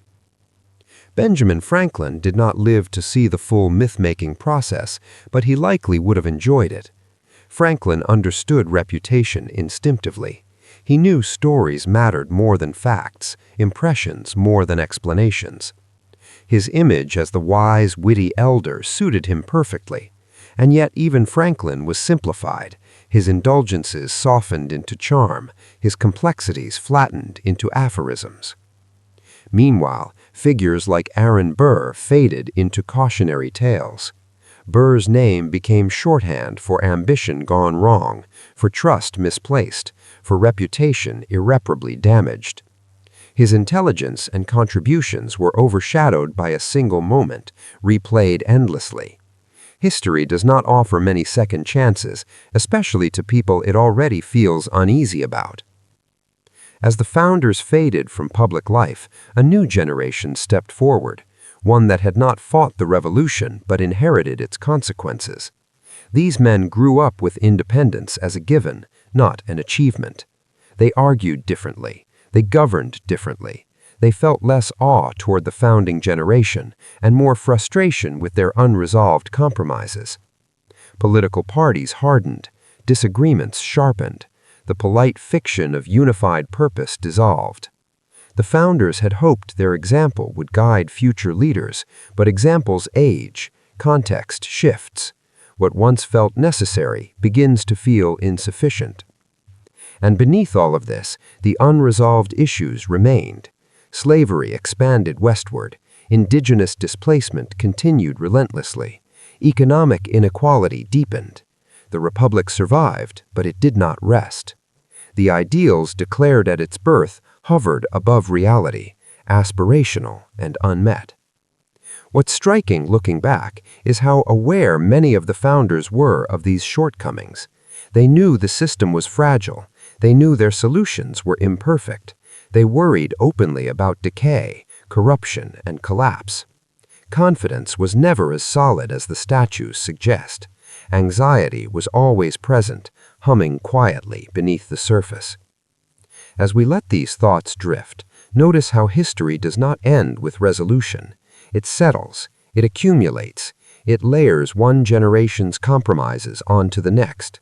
Benjamin Franklin did not live to see the full myth-making process, but he likely would have enjoyed it. Franklin understood reputation instinctively. He knew stories mattered more than facts, impressions more than explanations. His image as the wise, witty elder suited him perfectly, and yet even Franklin was simplified, his indulgences softened into charm, his complexities flattened into aphorisms. Meanwhile, figures like Aaron Burr faded into cautionary tales. Burr's name became shorthand for ambition gone wrong, for trust misplaced, for reputation irreparably damaged. His intelligence and contributions were overshadowed by a single moment, replayed endlessly. History does not offer many second chances, especially to people it already feels uneasy about. As the founders faded from public life, a new generation stepped forward, one that had not fought the revolution but inherited its consequences. These men grew up with independence as a given, not an achievement. They argued differently. They governed differently. They felt less awe toward the founding generation and more frustration with their unresolved compromises. Political parties hardened. Disagreements sharpened. The polite fiction of unified purpose dissolved. The founders had hoped their example would guide future leaders, but examples age, context shifts. What once felt necessary begins to feel insufficient. And beneath all of this, the unresolved issues remained. Slavery expanded westward. Indigenous displacement continued relentlessly. Economic inequality deepened. The Republic survived, but it did not rest. The ideals declared at its birth hovered above reality, aspirational and unmet. What's striking looking back is how aware many of the founders were of these shortcomings. They knew the system was fragile. They knew their solutions were imperfect. They worried openly about decay, corruption, and collapse. Confidence was never as solid as the statues suggest. Anxiety was always present, humming quietly beneath the surface. As we let these thoughts drift, notice how history does not end with resolution. It settles, it accumulates, it layers one generation's compromises onto the next.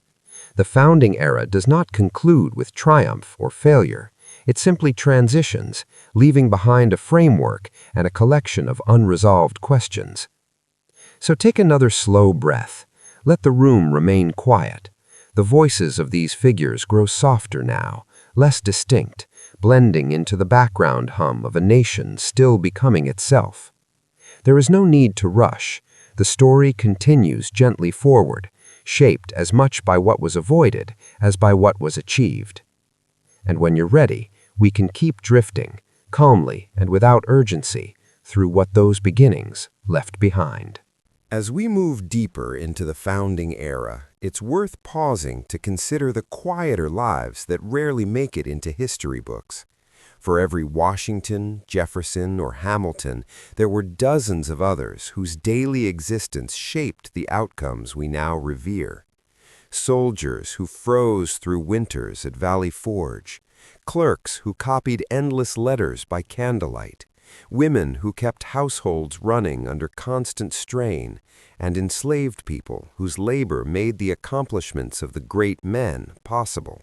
The founding era does not conclude with triumph or failure. It simply transitions, leaving behind a framework and a collection of unresolved questions. So take another slow breath. Let the room remain quiet. The voices of these figures grow softer now, less distinct, blending into the background hum of a nation still becoming itself. There is no need to rush. The story continues gently forward, shaped as much by what was avoided as by what was achieved. And when you're ready, we can keep drifting, calmly and without urgency, through what those beginnings left behind. As we move deeper into the founding era, it's worth pausing to consider the quieter lives that rarely make it into history books. For every Washington, Jefferson, or Hamilton, there were dozens of others whose daily existence shaped the outcomes we now revere. Soldiers who froze through winters at Valley Forge, clerks who copied endless letters by candlelight, women who kept households running under constant strain, and enslaved people whose labor made the accomplishments of the great men possible.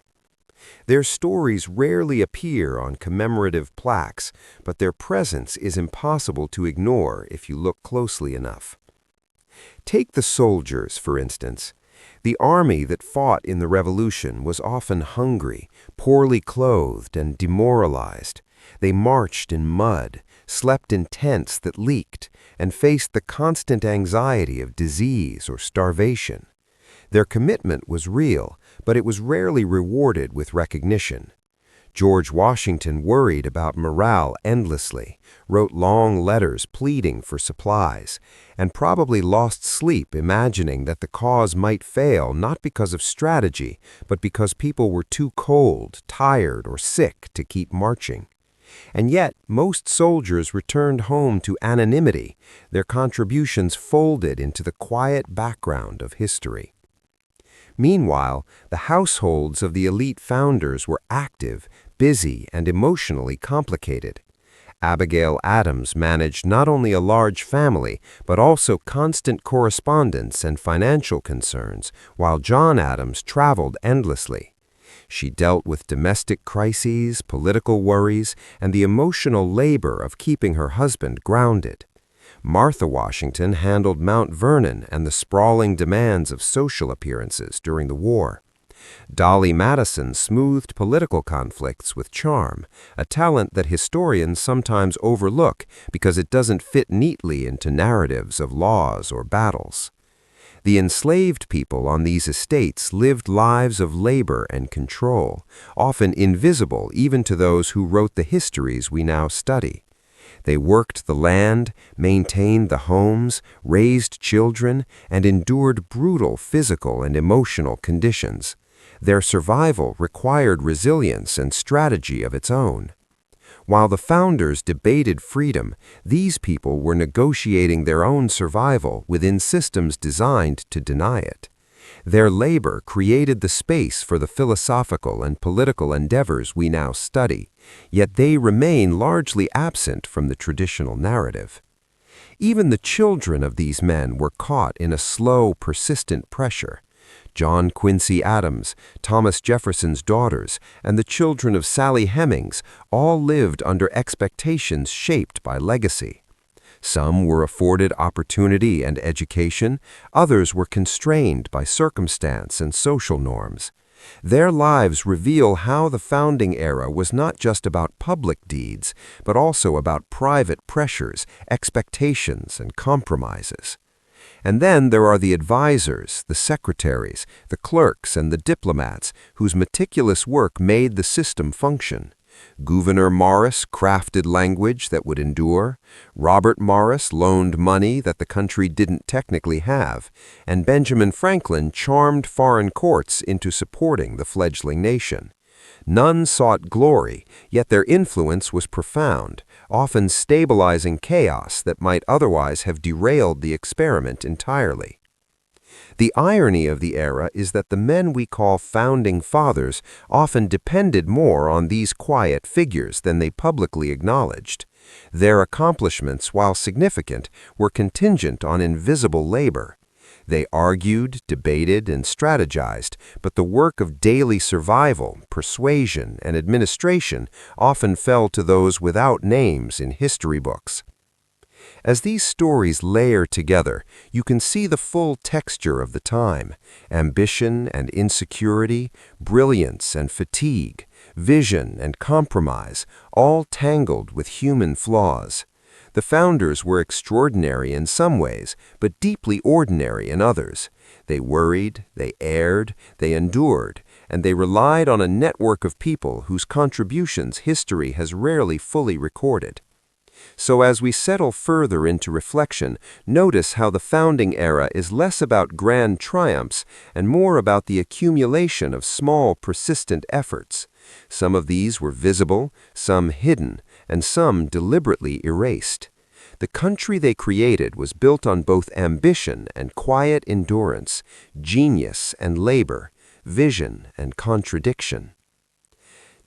Their stories rarely appear on commemorative plaques, but their presence is impossible to ignore if you look closely enough. Take the soldiers, for instance. The army that fought in the Revolution was often hungry, poorly clothed, and demoralized. They marched in mud, slept in tents that leaked, and faced the constant anxiety of disease or starvation. Their commitment was real, but it was rarely rewarded with recognition. George Washington worried about morale endlessly, wrote long letters pleading for supplies, and probably lost sleep imagining that the cause might fail not because of strategy, but because people were too cold, tired, or sick to keep marching. And yet, most soldiers returned home to anonymity, their contributions folded into the quiet background of history. Meanwhile, the households of the elite founders were active, busy, and emotionally complicated. Abigail Adams managed not only a large family, but also constant correspondence and financial concerns, while John Adams traveled endlessly. She dealt with domestic crises, political worries, and the emotional labor of keeping her husband grounded. Martha Washington handled Mount Vernon and the sprawling demands of social appearances during the war. Dolly Madison smoothed political conflicts with charm, a talent that historians sometimes overlook because it doesn't fit neatly into narratives of laws or battles. The enslaved people on these estates lived lives of labor and control, often invisible even to those who wrote the histories we now study. They worked the land, maintained the homes, raised children, and endured brutal physical and emotional conditions. Their survival required resilience and strategy of its own. While the founders debated freedom, these people were negotiating their own survival within systems designed to deny it. Their labor created the space for the philosophical and political endeavors we now study, yet they remain largely absent from the traditional narrative. Even the children of these men were caught in a slow, persistent pressure. John Quincy Adams, Thomas Jefferson's daughters, and the children of Sally Hemings all lived under expectations shaped by legacy. Some were afforded opportunity and education, others were constrained by circumstance and social norms. Their lives reveal how the founding era was not just about public deeds, but also about private pressures, expectations, and compromises. And then there are the advisors, the secretaries, the clerks, and the diplomats whose meticulous work made the system function. Gouverneur Morris crafted language that would endure, Robert Morris loaned money that the country didn't technically have, and Benjamin Franklin charmed foreign courts into supporting the fledgling nation. None sought glory, yet their influence was profound, often stabilizing chaos that might otherwise have derailed the experiment entirely. The irony of the era is that the men we call founding fathers often depended more on these quiet figures than they publicly acknowledged. Their accomplishments, while significant, were contingent on invisible labor. They argued, debated, and strategized, but the work of daily survival, persuasion, and administration often fell to those without names in history books. As these stories layer together, you can see the full texture of the time: ambition and insecurity, brilliance and fatigue, vision and compromise, all tangled with human flaws. The founders were extraordinary in some ways, but deeply ordinary in others. They worried, they erred, they endured, and they relied on a network of people whose contributions history has rarely fully recorded. So as we settle further into reflection, notice how the founding era is less about grand triumphs and more about the accumulation of small, persistent efforts. Some of these were visible, some hidden, and some deliberately erased. The country they created was built on both ambition and quiet endurance, genius and labor, vision and contradiction.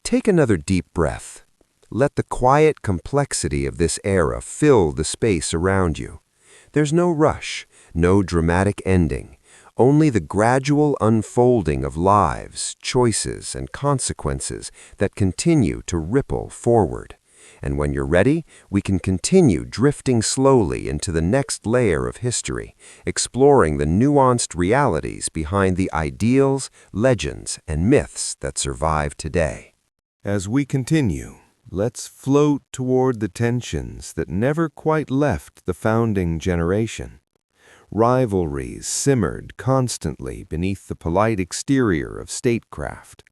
Take another deep breath. Let the quiet complexity of this era fill the space around you. There's no rush, no dramatic ending, only the gradual unfolding of lives, choices, and consequences that continue to ripple forward. And when you're ready, we can continue drifting slowly into the next layer of history, exploring the nuanced realities behind the ideals, legends, and myths that survive today. As we continue, let's float toward the tensions that never quite left the founding generation. Rivalries simmered constantly beneath the polite exterior of statecraft.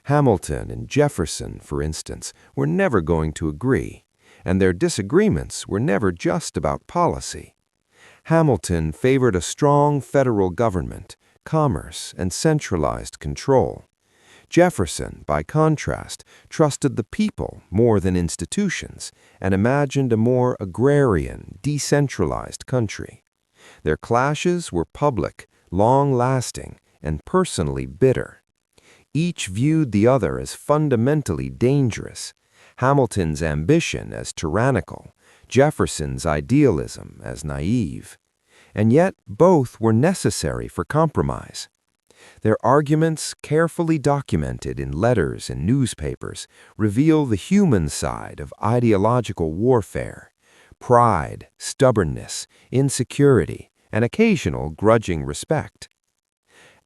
Hamilton and Jefferson, for instance, were never going to agree, and their disagreements were never just about policy. Hamilton favored a strong federal government, commerce, and centralized control. Jefferson, by contrast, trusted the people more than institutions and imagined a more agrarian, decentralized country. Their clashes were public, long-lasting, and personally bitter. Each viewed the other as fundamentally dangerous, Hamilton's ambition as tyrannical, Jefferson's idealism as naive. And yet both were necessary for compromise. Their arguments, carefully documented in letters and newspapers, reveal the human side of ideological warfare: pride, stubbornness, insecurity, and occasional grudging respect.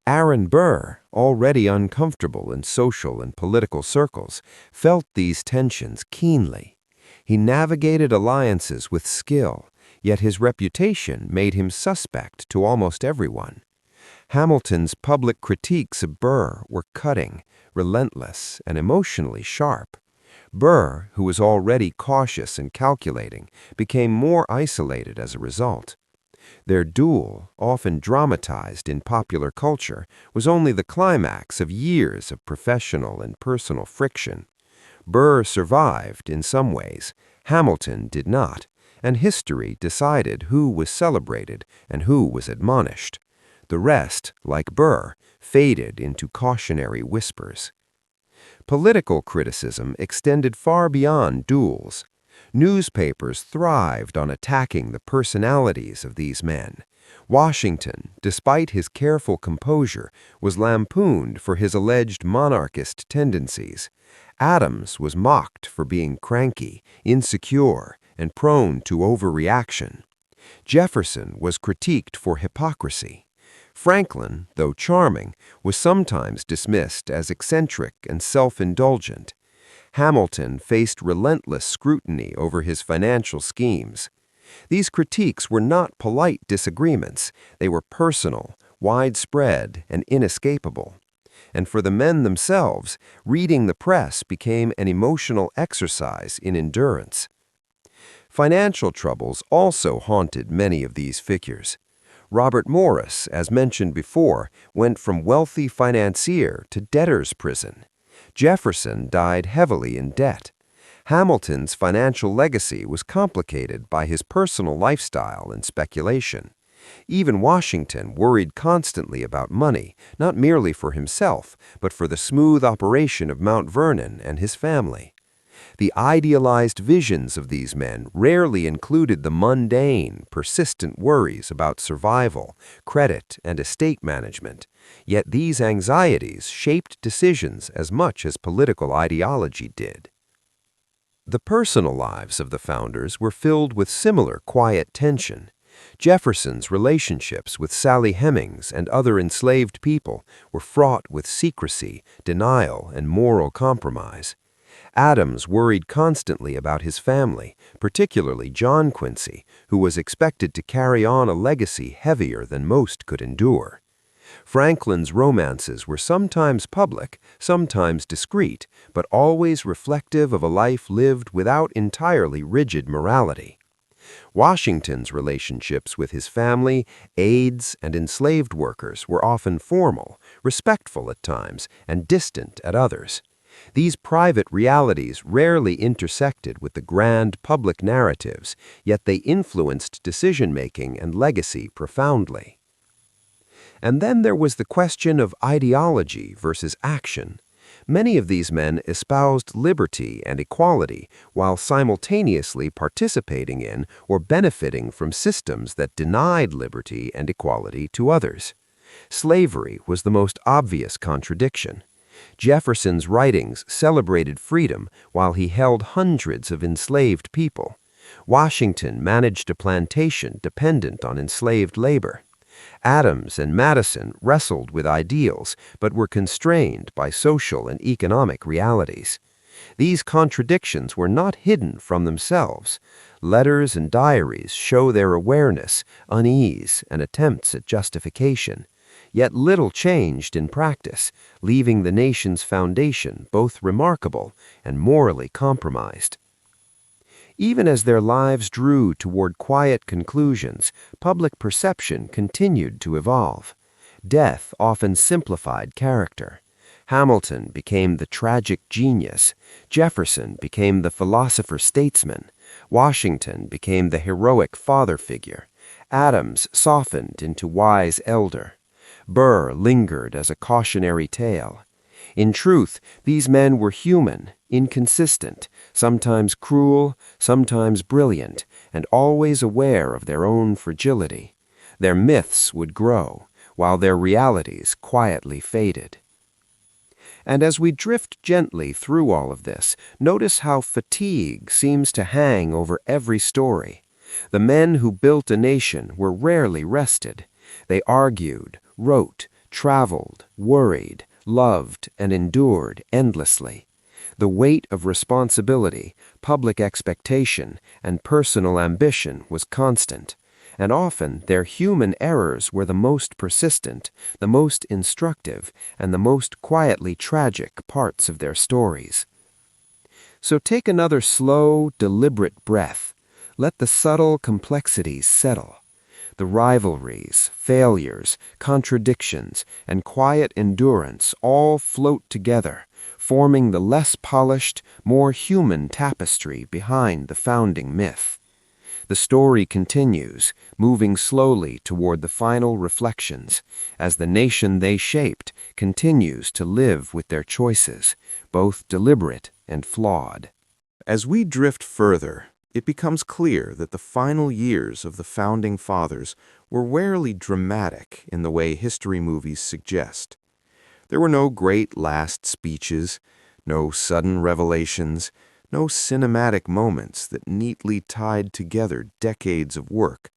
Aaron Burr, already uncomfortable in social and political circles, felt these tensions keenly. He navigated alliances with skill, yet his reputation made him suspect to almost everyone. Hamilton's public critiques of Burr were cutting, relentless, and emotionally sharp. Burr, who was already cautious and calculating, became more isolated as a result. Their duel, often dramatized in popular culture, was only the climax of years of professional and personal friction. Burr survived in some ways, Hamilton did not, and history decided who was celebrated and who was admonished. The rest, like Burr, faded into cautionary whispers. Political criticism extended far beyond duels. Newspapers thrived on attacking the personalities of these men. Washington, despite his careful composure, was lampooned for his alleged monarchist tendencies. Adams was mocked for being cranky, insecure, and prone to overreaction. Jefferson was critiqued for hypocrisy. Franklin, though charming, was sometimes dismissed as eccentric and self-indulgent. Hamilton faced relentless scrutiny over his financial schemes. These critiques were not polite disagreements. They were personal, widespread, and inescapable. And for the men themselves, reading the press became an emotional exercise in endurance. Financial troubles also haunted many of these figures. Robert Morris, as mentioned before, went from wealthy financier to debtor's prison. Jefferson died heavily in debt. Hamilton's financial legacy was complicated by his personal lifestyle and speculation. Even Washington worried constantly about money, not merely for himself, but for the smooth operation of Mount Vernon and his family. The idealized visions of these men rarely included the mundane, persistent worries about survival, credit, and estate management. Yet these anxieties shaped decisions as much as political ideology did. The personal lives of the founders were filled with similar quiet tension. Jefferson's relationships with Sally Hemings and other enslaved people were fraught with secrecy, denial, and moral compromise. Adams worried constantly about his family, particularly John Quincy, who was expected to carry on a legacy heavier than most could endure. Franklin's romances were sometimes public, sometimes discreet, but always reflective of a life lived without entirely rigid morality. Washington's relationships with his family, aides, and enslaved workers were often formal, respectful at times, and distant at others. These private realities rarely intersected with the grand public narratives, yet they influenced decision-making and legacy profoundly. And then there was the question of ideology versus action. Many of these men espoused liberty and equality while simultaneously participating in or benefiting from systems that denied liberty and equality to others. Slavery was the most obvious contradiction. Jefferson's writings celebrated freedom while he held hundreds of enslaved people. Washington managed a plantation dependent on enslaved labor. Adams and Madison wrestled with ideals but were constrained by social and economic realities. These contradictions were not hidden from themselves. Letters and diaries show their awareness, unease, and attempts at justification. Yet little changed in practice, leaving the nation's foundation both remarkable and morally compromised. Even as their lives drew toward quiet conclusions, public perception continued to evolve. Death often simplified character. Hamilton became the tragic genius. Jefferson became the philosopher-statesman. Washington became the heroic father figure. Adams softened into wise elder. Burr lingered as a cautionary tale. In truth, these men were human, inconsistent, sometimes cruel, sometimes brilliant, and always aware of their own fragility. Their myths would grow, while their realities quietly faded. And as we drift gently through all of this, notice how fatigue seems to hang over every story. The men who built a nation were rarely rested. They argued, wrote, traveled, worried, loved, and endured endlessly. The weight of responsibility, public expectation, and personal ambition was constant, and often their human errors were the most persistent, the most instructive, and the most quietly tragic parts of their stories. So take another slow, deliberate breath. Let the subtle complexities settle. The rivalries, failures, contradictions, and quiet endurance all float together, forming the less polished, more human tapestry behind the founding myth. The story continues, moving slowly toward the final reflections, as the nation they shaped continues to live with their choices, both deliberate and flawed. As we drift further, it becomes clear that the final years of the Founding Fathers were rarely dramatic in the way history movies suggest. There were no great last speeches, no sudden revelations, no cinematic moments that neatly tied together decades of work.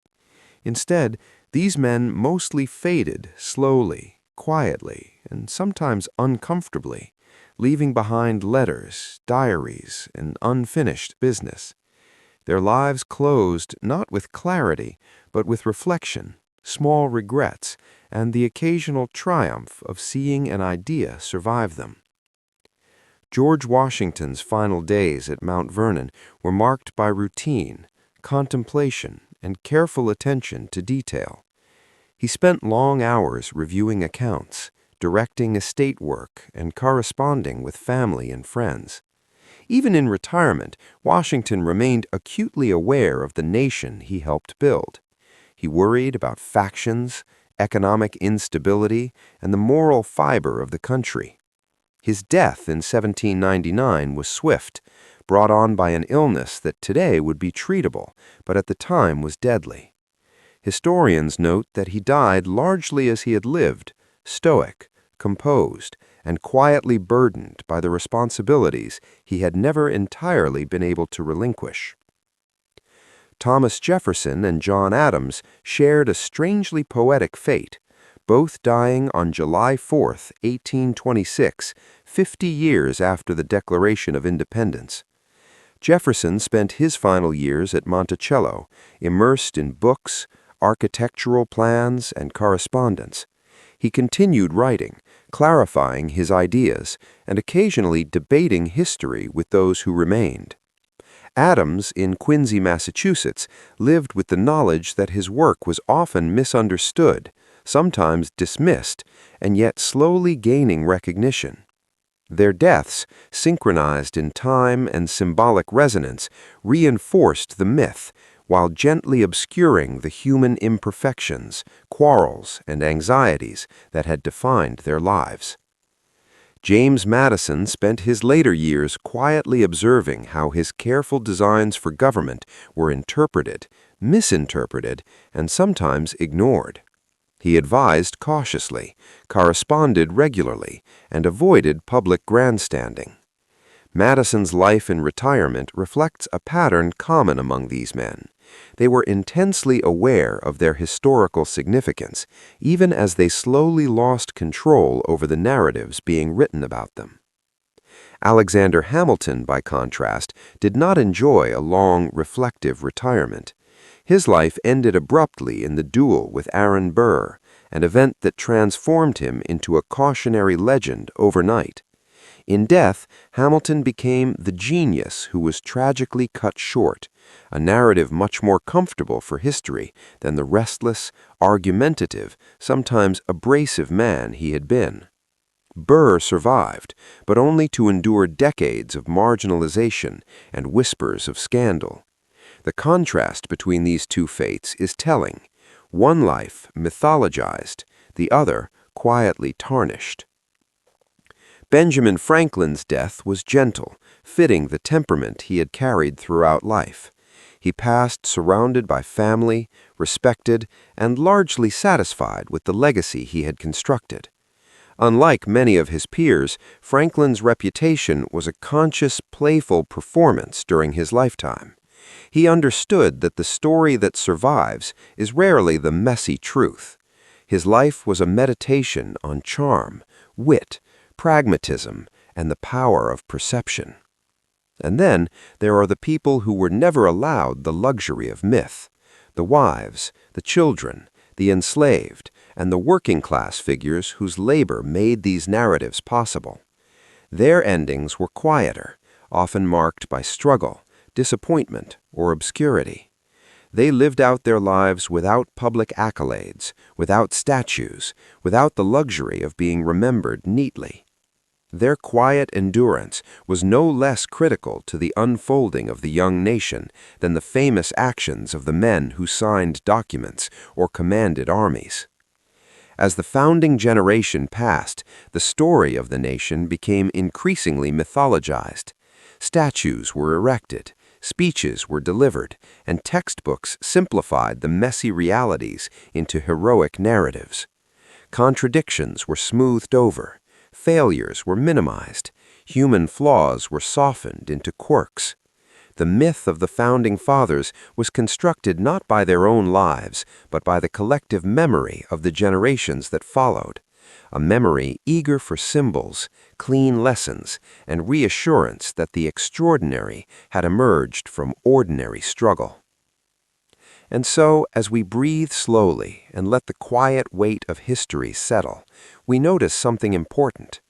Instead, these men mostly faded slowly, quietly, and sometimes uncomfortably, leaving behind letters, diaries, and unfinished business. Their lives closed not with clarity, but with reflection, small regrets, and the occasional triumph of seeing an idea survive them. George Washington's final days at Mount Vernon were marked by routine, contemplation, and careful attention to detail. He spent long hours reviewing accounts, directing estate work, and corresponding with family and friends. Even in retirement, Washington remained acutely aware of the nation he helped build. He worried about factions, economic instability, and the moral fiber of the country. His death in 1799 was swift, brought on by an illness that today would be treatable, but at the time was deadly. Historians note that he died largely as he had lived, stoic, composed, and quietly burdened by the responsibilities he had never entirely been able to relinquish. Thomas Jefferson and John Adams shared a strangely poetic fate, both dying on July 4, 1826, 50 years after the Declaration of Independence. Jefferson spent his final years at Monticello, immersed in books, architectural plans, and correspondence. He continued writing, clarifying his ideas, and occasionally debating history with those who remained. Adams, in Quincy, Massachusetts, lived with the knowledge that his work was often misunderstood, sometimes dismissed, and yet slowly gaining recognition. Their deaths, synchronized in time and symbolic resonance, reinforced the myth while gently obscuring the human imperfections, quarrels, and anxieties that had defined their lives. James Madison spent his later years quietly observing how his careful designs for government were interpreted, misinterpreted, and sometimes ignored. He advised cautiously, corresponded regularly, and avoided public grandstanding. Madison's life in retirement reflects a pattern common among these men. They were intensely aware of their historical significance, even as they slowly lost control over the narratives being written about them. Alexander Hamilton, by contrast, did not enjoy a long, reflective retirement. His life ended abruptly in the duel with Aaron Burr, an event that transformed him into a cautionary legend overnight. In death, Hamilton became the genius who was tragically cut short, a narrative much more comfortable for history than the restless, argumentative, sometimes abrasive man he had been. Burr survived, but only to endure decades of marginalization and whispers of scandal. The contrast between these two fates is telling. One life mythologized, the other quietly tarnished. Benjamin Franklin's death was gentle, fitting the temperament he had carried throughout life. He passed surrounded by family, respected, and largely satisfied with the legacy he had constructed. Unlike many of his peers, Franklin's reputation was a conscious, playful performance during his lifetime. He understood that the story that survives is rarely the messy truth. His life was a meditation on charm, wit, pragmatism, and the power of perception. And then there are the people who were never allowed the luxury of myth: the wives, the children, the enslaved, and the working-class figures whose labor made these narratives possible. Their endings were quieter, often marked by struggle, disappointment, or obscurity. They lived out their lives without public accolades, without statues, without the luxury of being remembered neatly. Their quiet endurance was no less critical to the unfolding of the young nation than the famous actions of the men who signed documents or commanded armies. As the founding generation passed, the story of the nation became increasingly mythologized. Statues were erected, speeches were delivered, and textbooks simplified the messy realities into heroic narratives. Contradictions were smoothed over, failures were minimized, human flaws were softened into quirks. The myth of the Founding Fathers was constructed not by their own lives, but by the collective memory of the generations that followed, a memory eager for symbols, clean lessons, and reassurance that the extraordinary had emerged from ordinary struggle. And so, as we breathe slowly and let the quiet weight of history settle, we notice something important.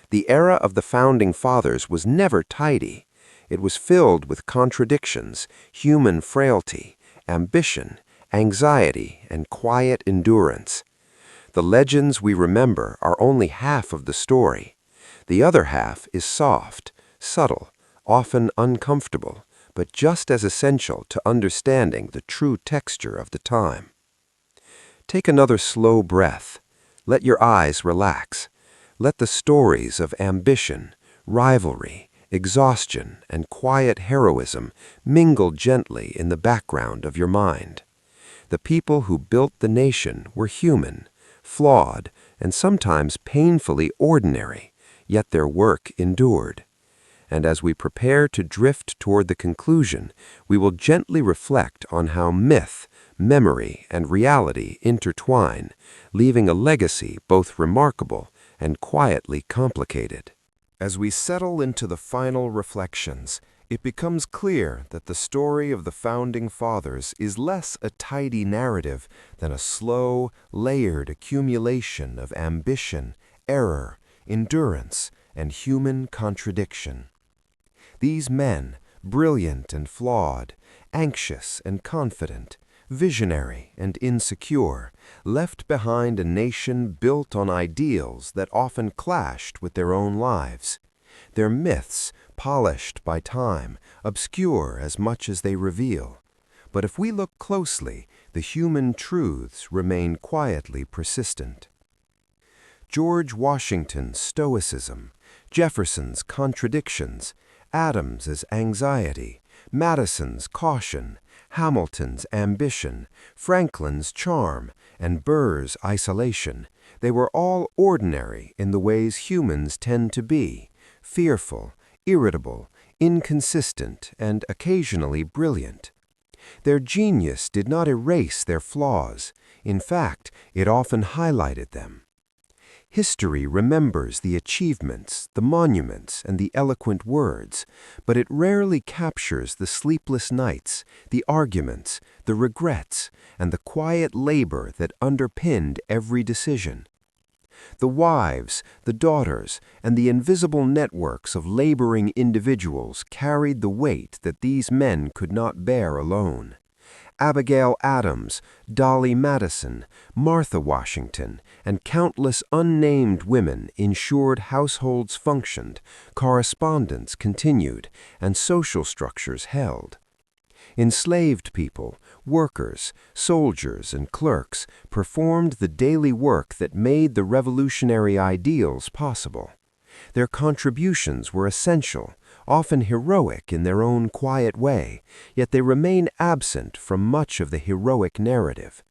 The era of the Founding Fathers was never tidy. It was filled with contradictions, human frailty, ambition, anxiety, and quiet endurance. The legends we remember are only half of the story. The other half is soft, subtle, often uncomfortable, but just as essential to understanding the true texture of the time. Take another slow breath. Let your eyes relax. Let the stories of ambition, rivalry, exhaustion, and quiet heroism mingle gently in the background of your mind. The people who built the nation were human, flawed, and sometimes painfully ordinary, yet their work endured. And as we prepare to drift toward the conclusion, we will gently reflect on how myth, memory, and reality intertwine, leaving a legacy both remarkable and quietly complicated. As we settle into the final reflections, it becomes clear that the story of the Founding Fathers is less a tidy narrative than a slow, layered accumulation of ambition, error, endurance, and human contradiction. These men, brilliant and flawed, anxious and confident, visionary and insecure, left behind a nation built on ideals that often clashed with their own lives. Their myths, polished by time, obscure as much as they reveal. But if we look closely, the human truths remain quietly persistent. George Washington's stoicism, Jefferson's contradictions, Adams's anxiety, Madison's caution, Hamilton's ambition, Franklin's charm, and Burr's isolation, they were all ordinary in the ways humans tend to be, fearful, irritable, inconsistent, and occasionally brilliant. Their genius did not erase their flaws. In fact, it often highlighted them. History remembers the achievements, the monuments, and the eloquent words, but it rarely captures the sleepless nights, the arguments, the regrets, and the quiet labor that underpinned every decision. The wives, the daughters, and the invisible networks of laboring individuals carried the weight that these men could not bear alone. Abigail Adams, Dolly Madison, Martha Washington, and countless unnamed women ensured households functioned, correspondence continued, and social structures held. Enslaved people, workers, soldiers, and clerks performed the daily work that made the revolutionary ideals possible. Their contributions were essential, often heroic in their own quiet way, yet they remain absent from much of the heroic narrative.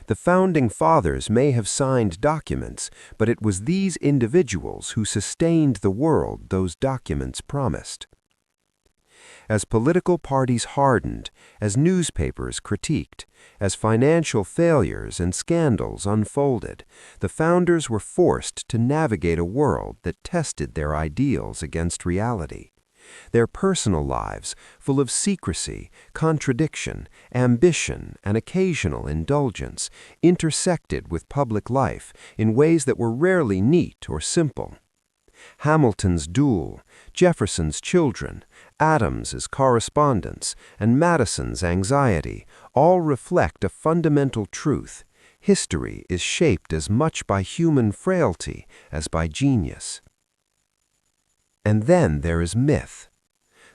The Founding Fathers may have signed documents, but it was these individuals who sustained the world those documents promised. As political parties hardened, as newspapers critiqued, as financial failures and scandals unfolded, the founders were forced to navigate a world that tested their ideals against reality. Their personal lives, full of secrecy, contradiction, ambition, and occasional indulgence, intersected with public life in ways that were rarely neat or simple. Hamilton's duel, Jefferson's children, Adams's correspondence, and Madison's anxiety all reflect a fundamental truth. History is shaped as much by human frailty as by genius. And then there is myth.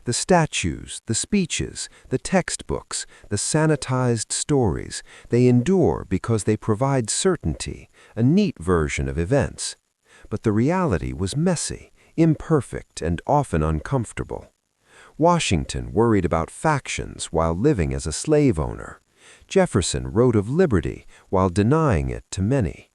The statues, the speeches, the textbooks, the sanitized stories, they endure because they provide certainty, a neat version of events. But the reality was messy, imperfect, and often uncomfortable. Washington worried about factions while living as a slave owner. Jefferson wrote of liberty while denying it to many.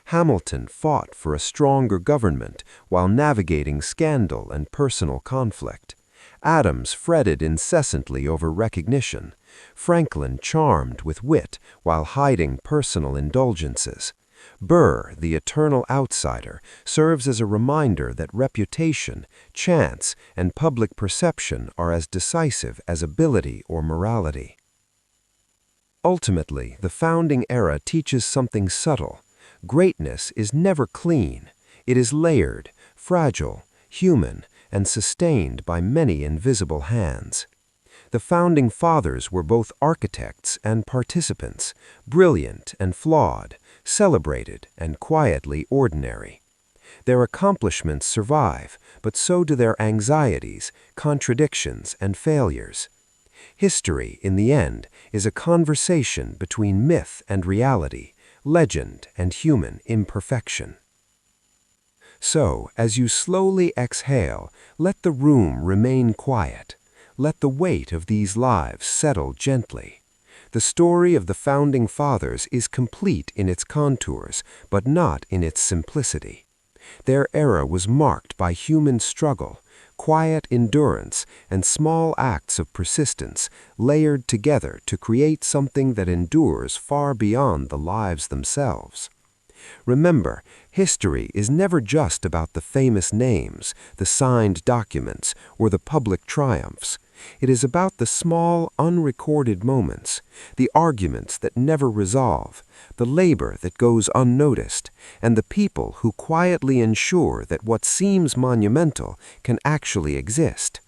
Hamilton fought for a stronger government while navigating scandal and personal conflict. Adams fretted incessantly over recognition. Franklin charmed with wit while hiding personal indulgences. Burr, the eternal outsider, serves as a reminder that reputation, chance, and public perception are as decisive as ability or morality. Ultimately, the founding era teaches something subtle. Greatness is never clean. It is layered, fragile, human, and sustained by many invisible hands. The Founding Fathers were both architects and participants, brilliant and flawed, celebrated and quietly ordinary. Their accomplishments survive, but so do their anxieties, contradictions, and failures. History, in the end, is a conversation between myth and reality, legend and human imperfection. So, as you slowly exhale, let the room remain quiet. Let the weight of these lives settle gently. The story of the Founding Fathers is complete in its contours, but not in its simplicity. Their era was marked by human struggle, quiet endurance, and small acts of persistence layered together to create something that endures far beyond the lives themselves. Remember, history is never just about the famous names, the signed documents, or the public triumphs. It is about the small, unrecorded moments, the arguments that never resolve, the labor that goes unnoticed, and the people who quietly ensure that what seems monumental can actually exist.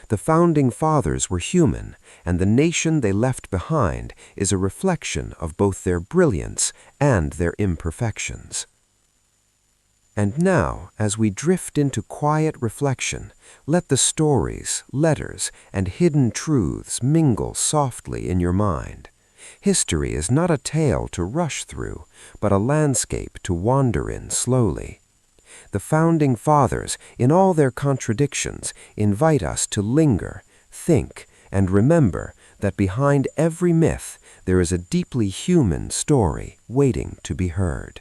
The Founding Fathers were human, and the nation they left behind is a reflection of both their brilliance and their imperfections. And now, as we drift into quiet reflection, let the stories, letters, and hidden truths mingle softly in your mind. History is not a tale to rush through, but a landscape to wander in slowly. The Founding Fathers, in all their contradictions, invite us to linger, think, and remember that behind every myth there is a deeply human story waiting to be heard.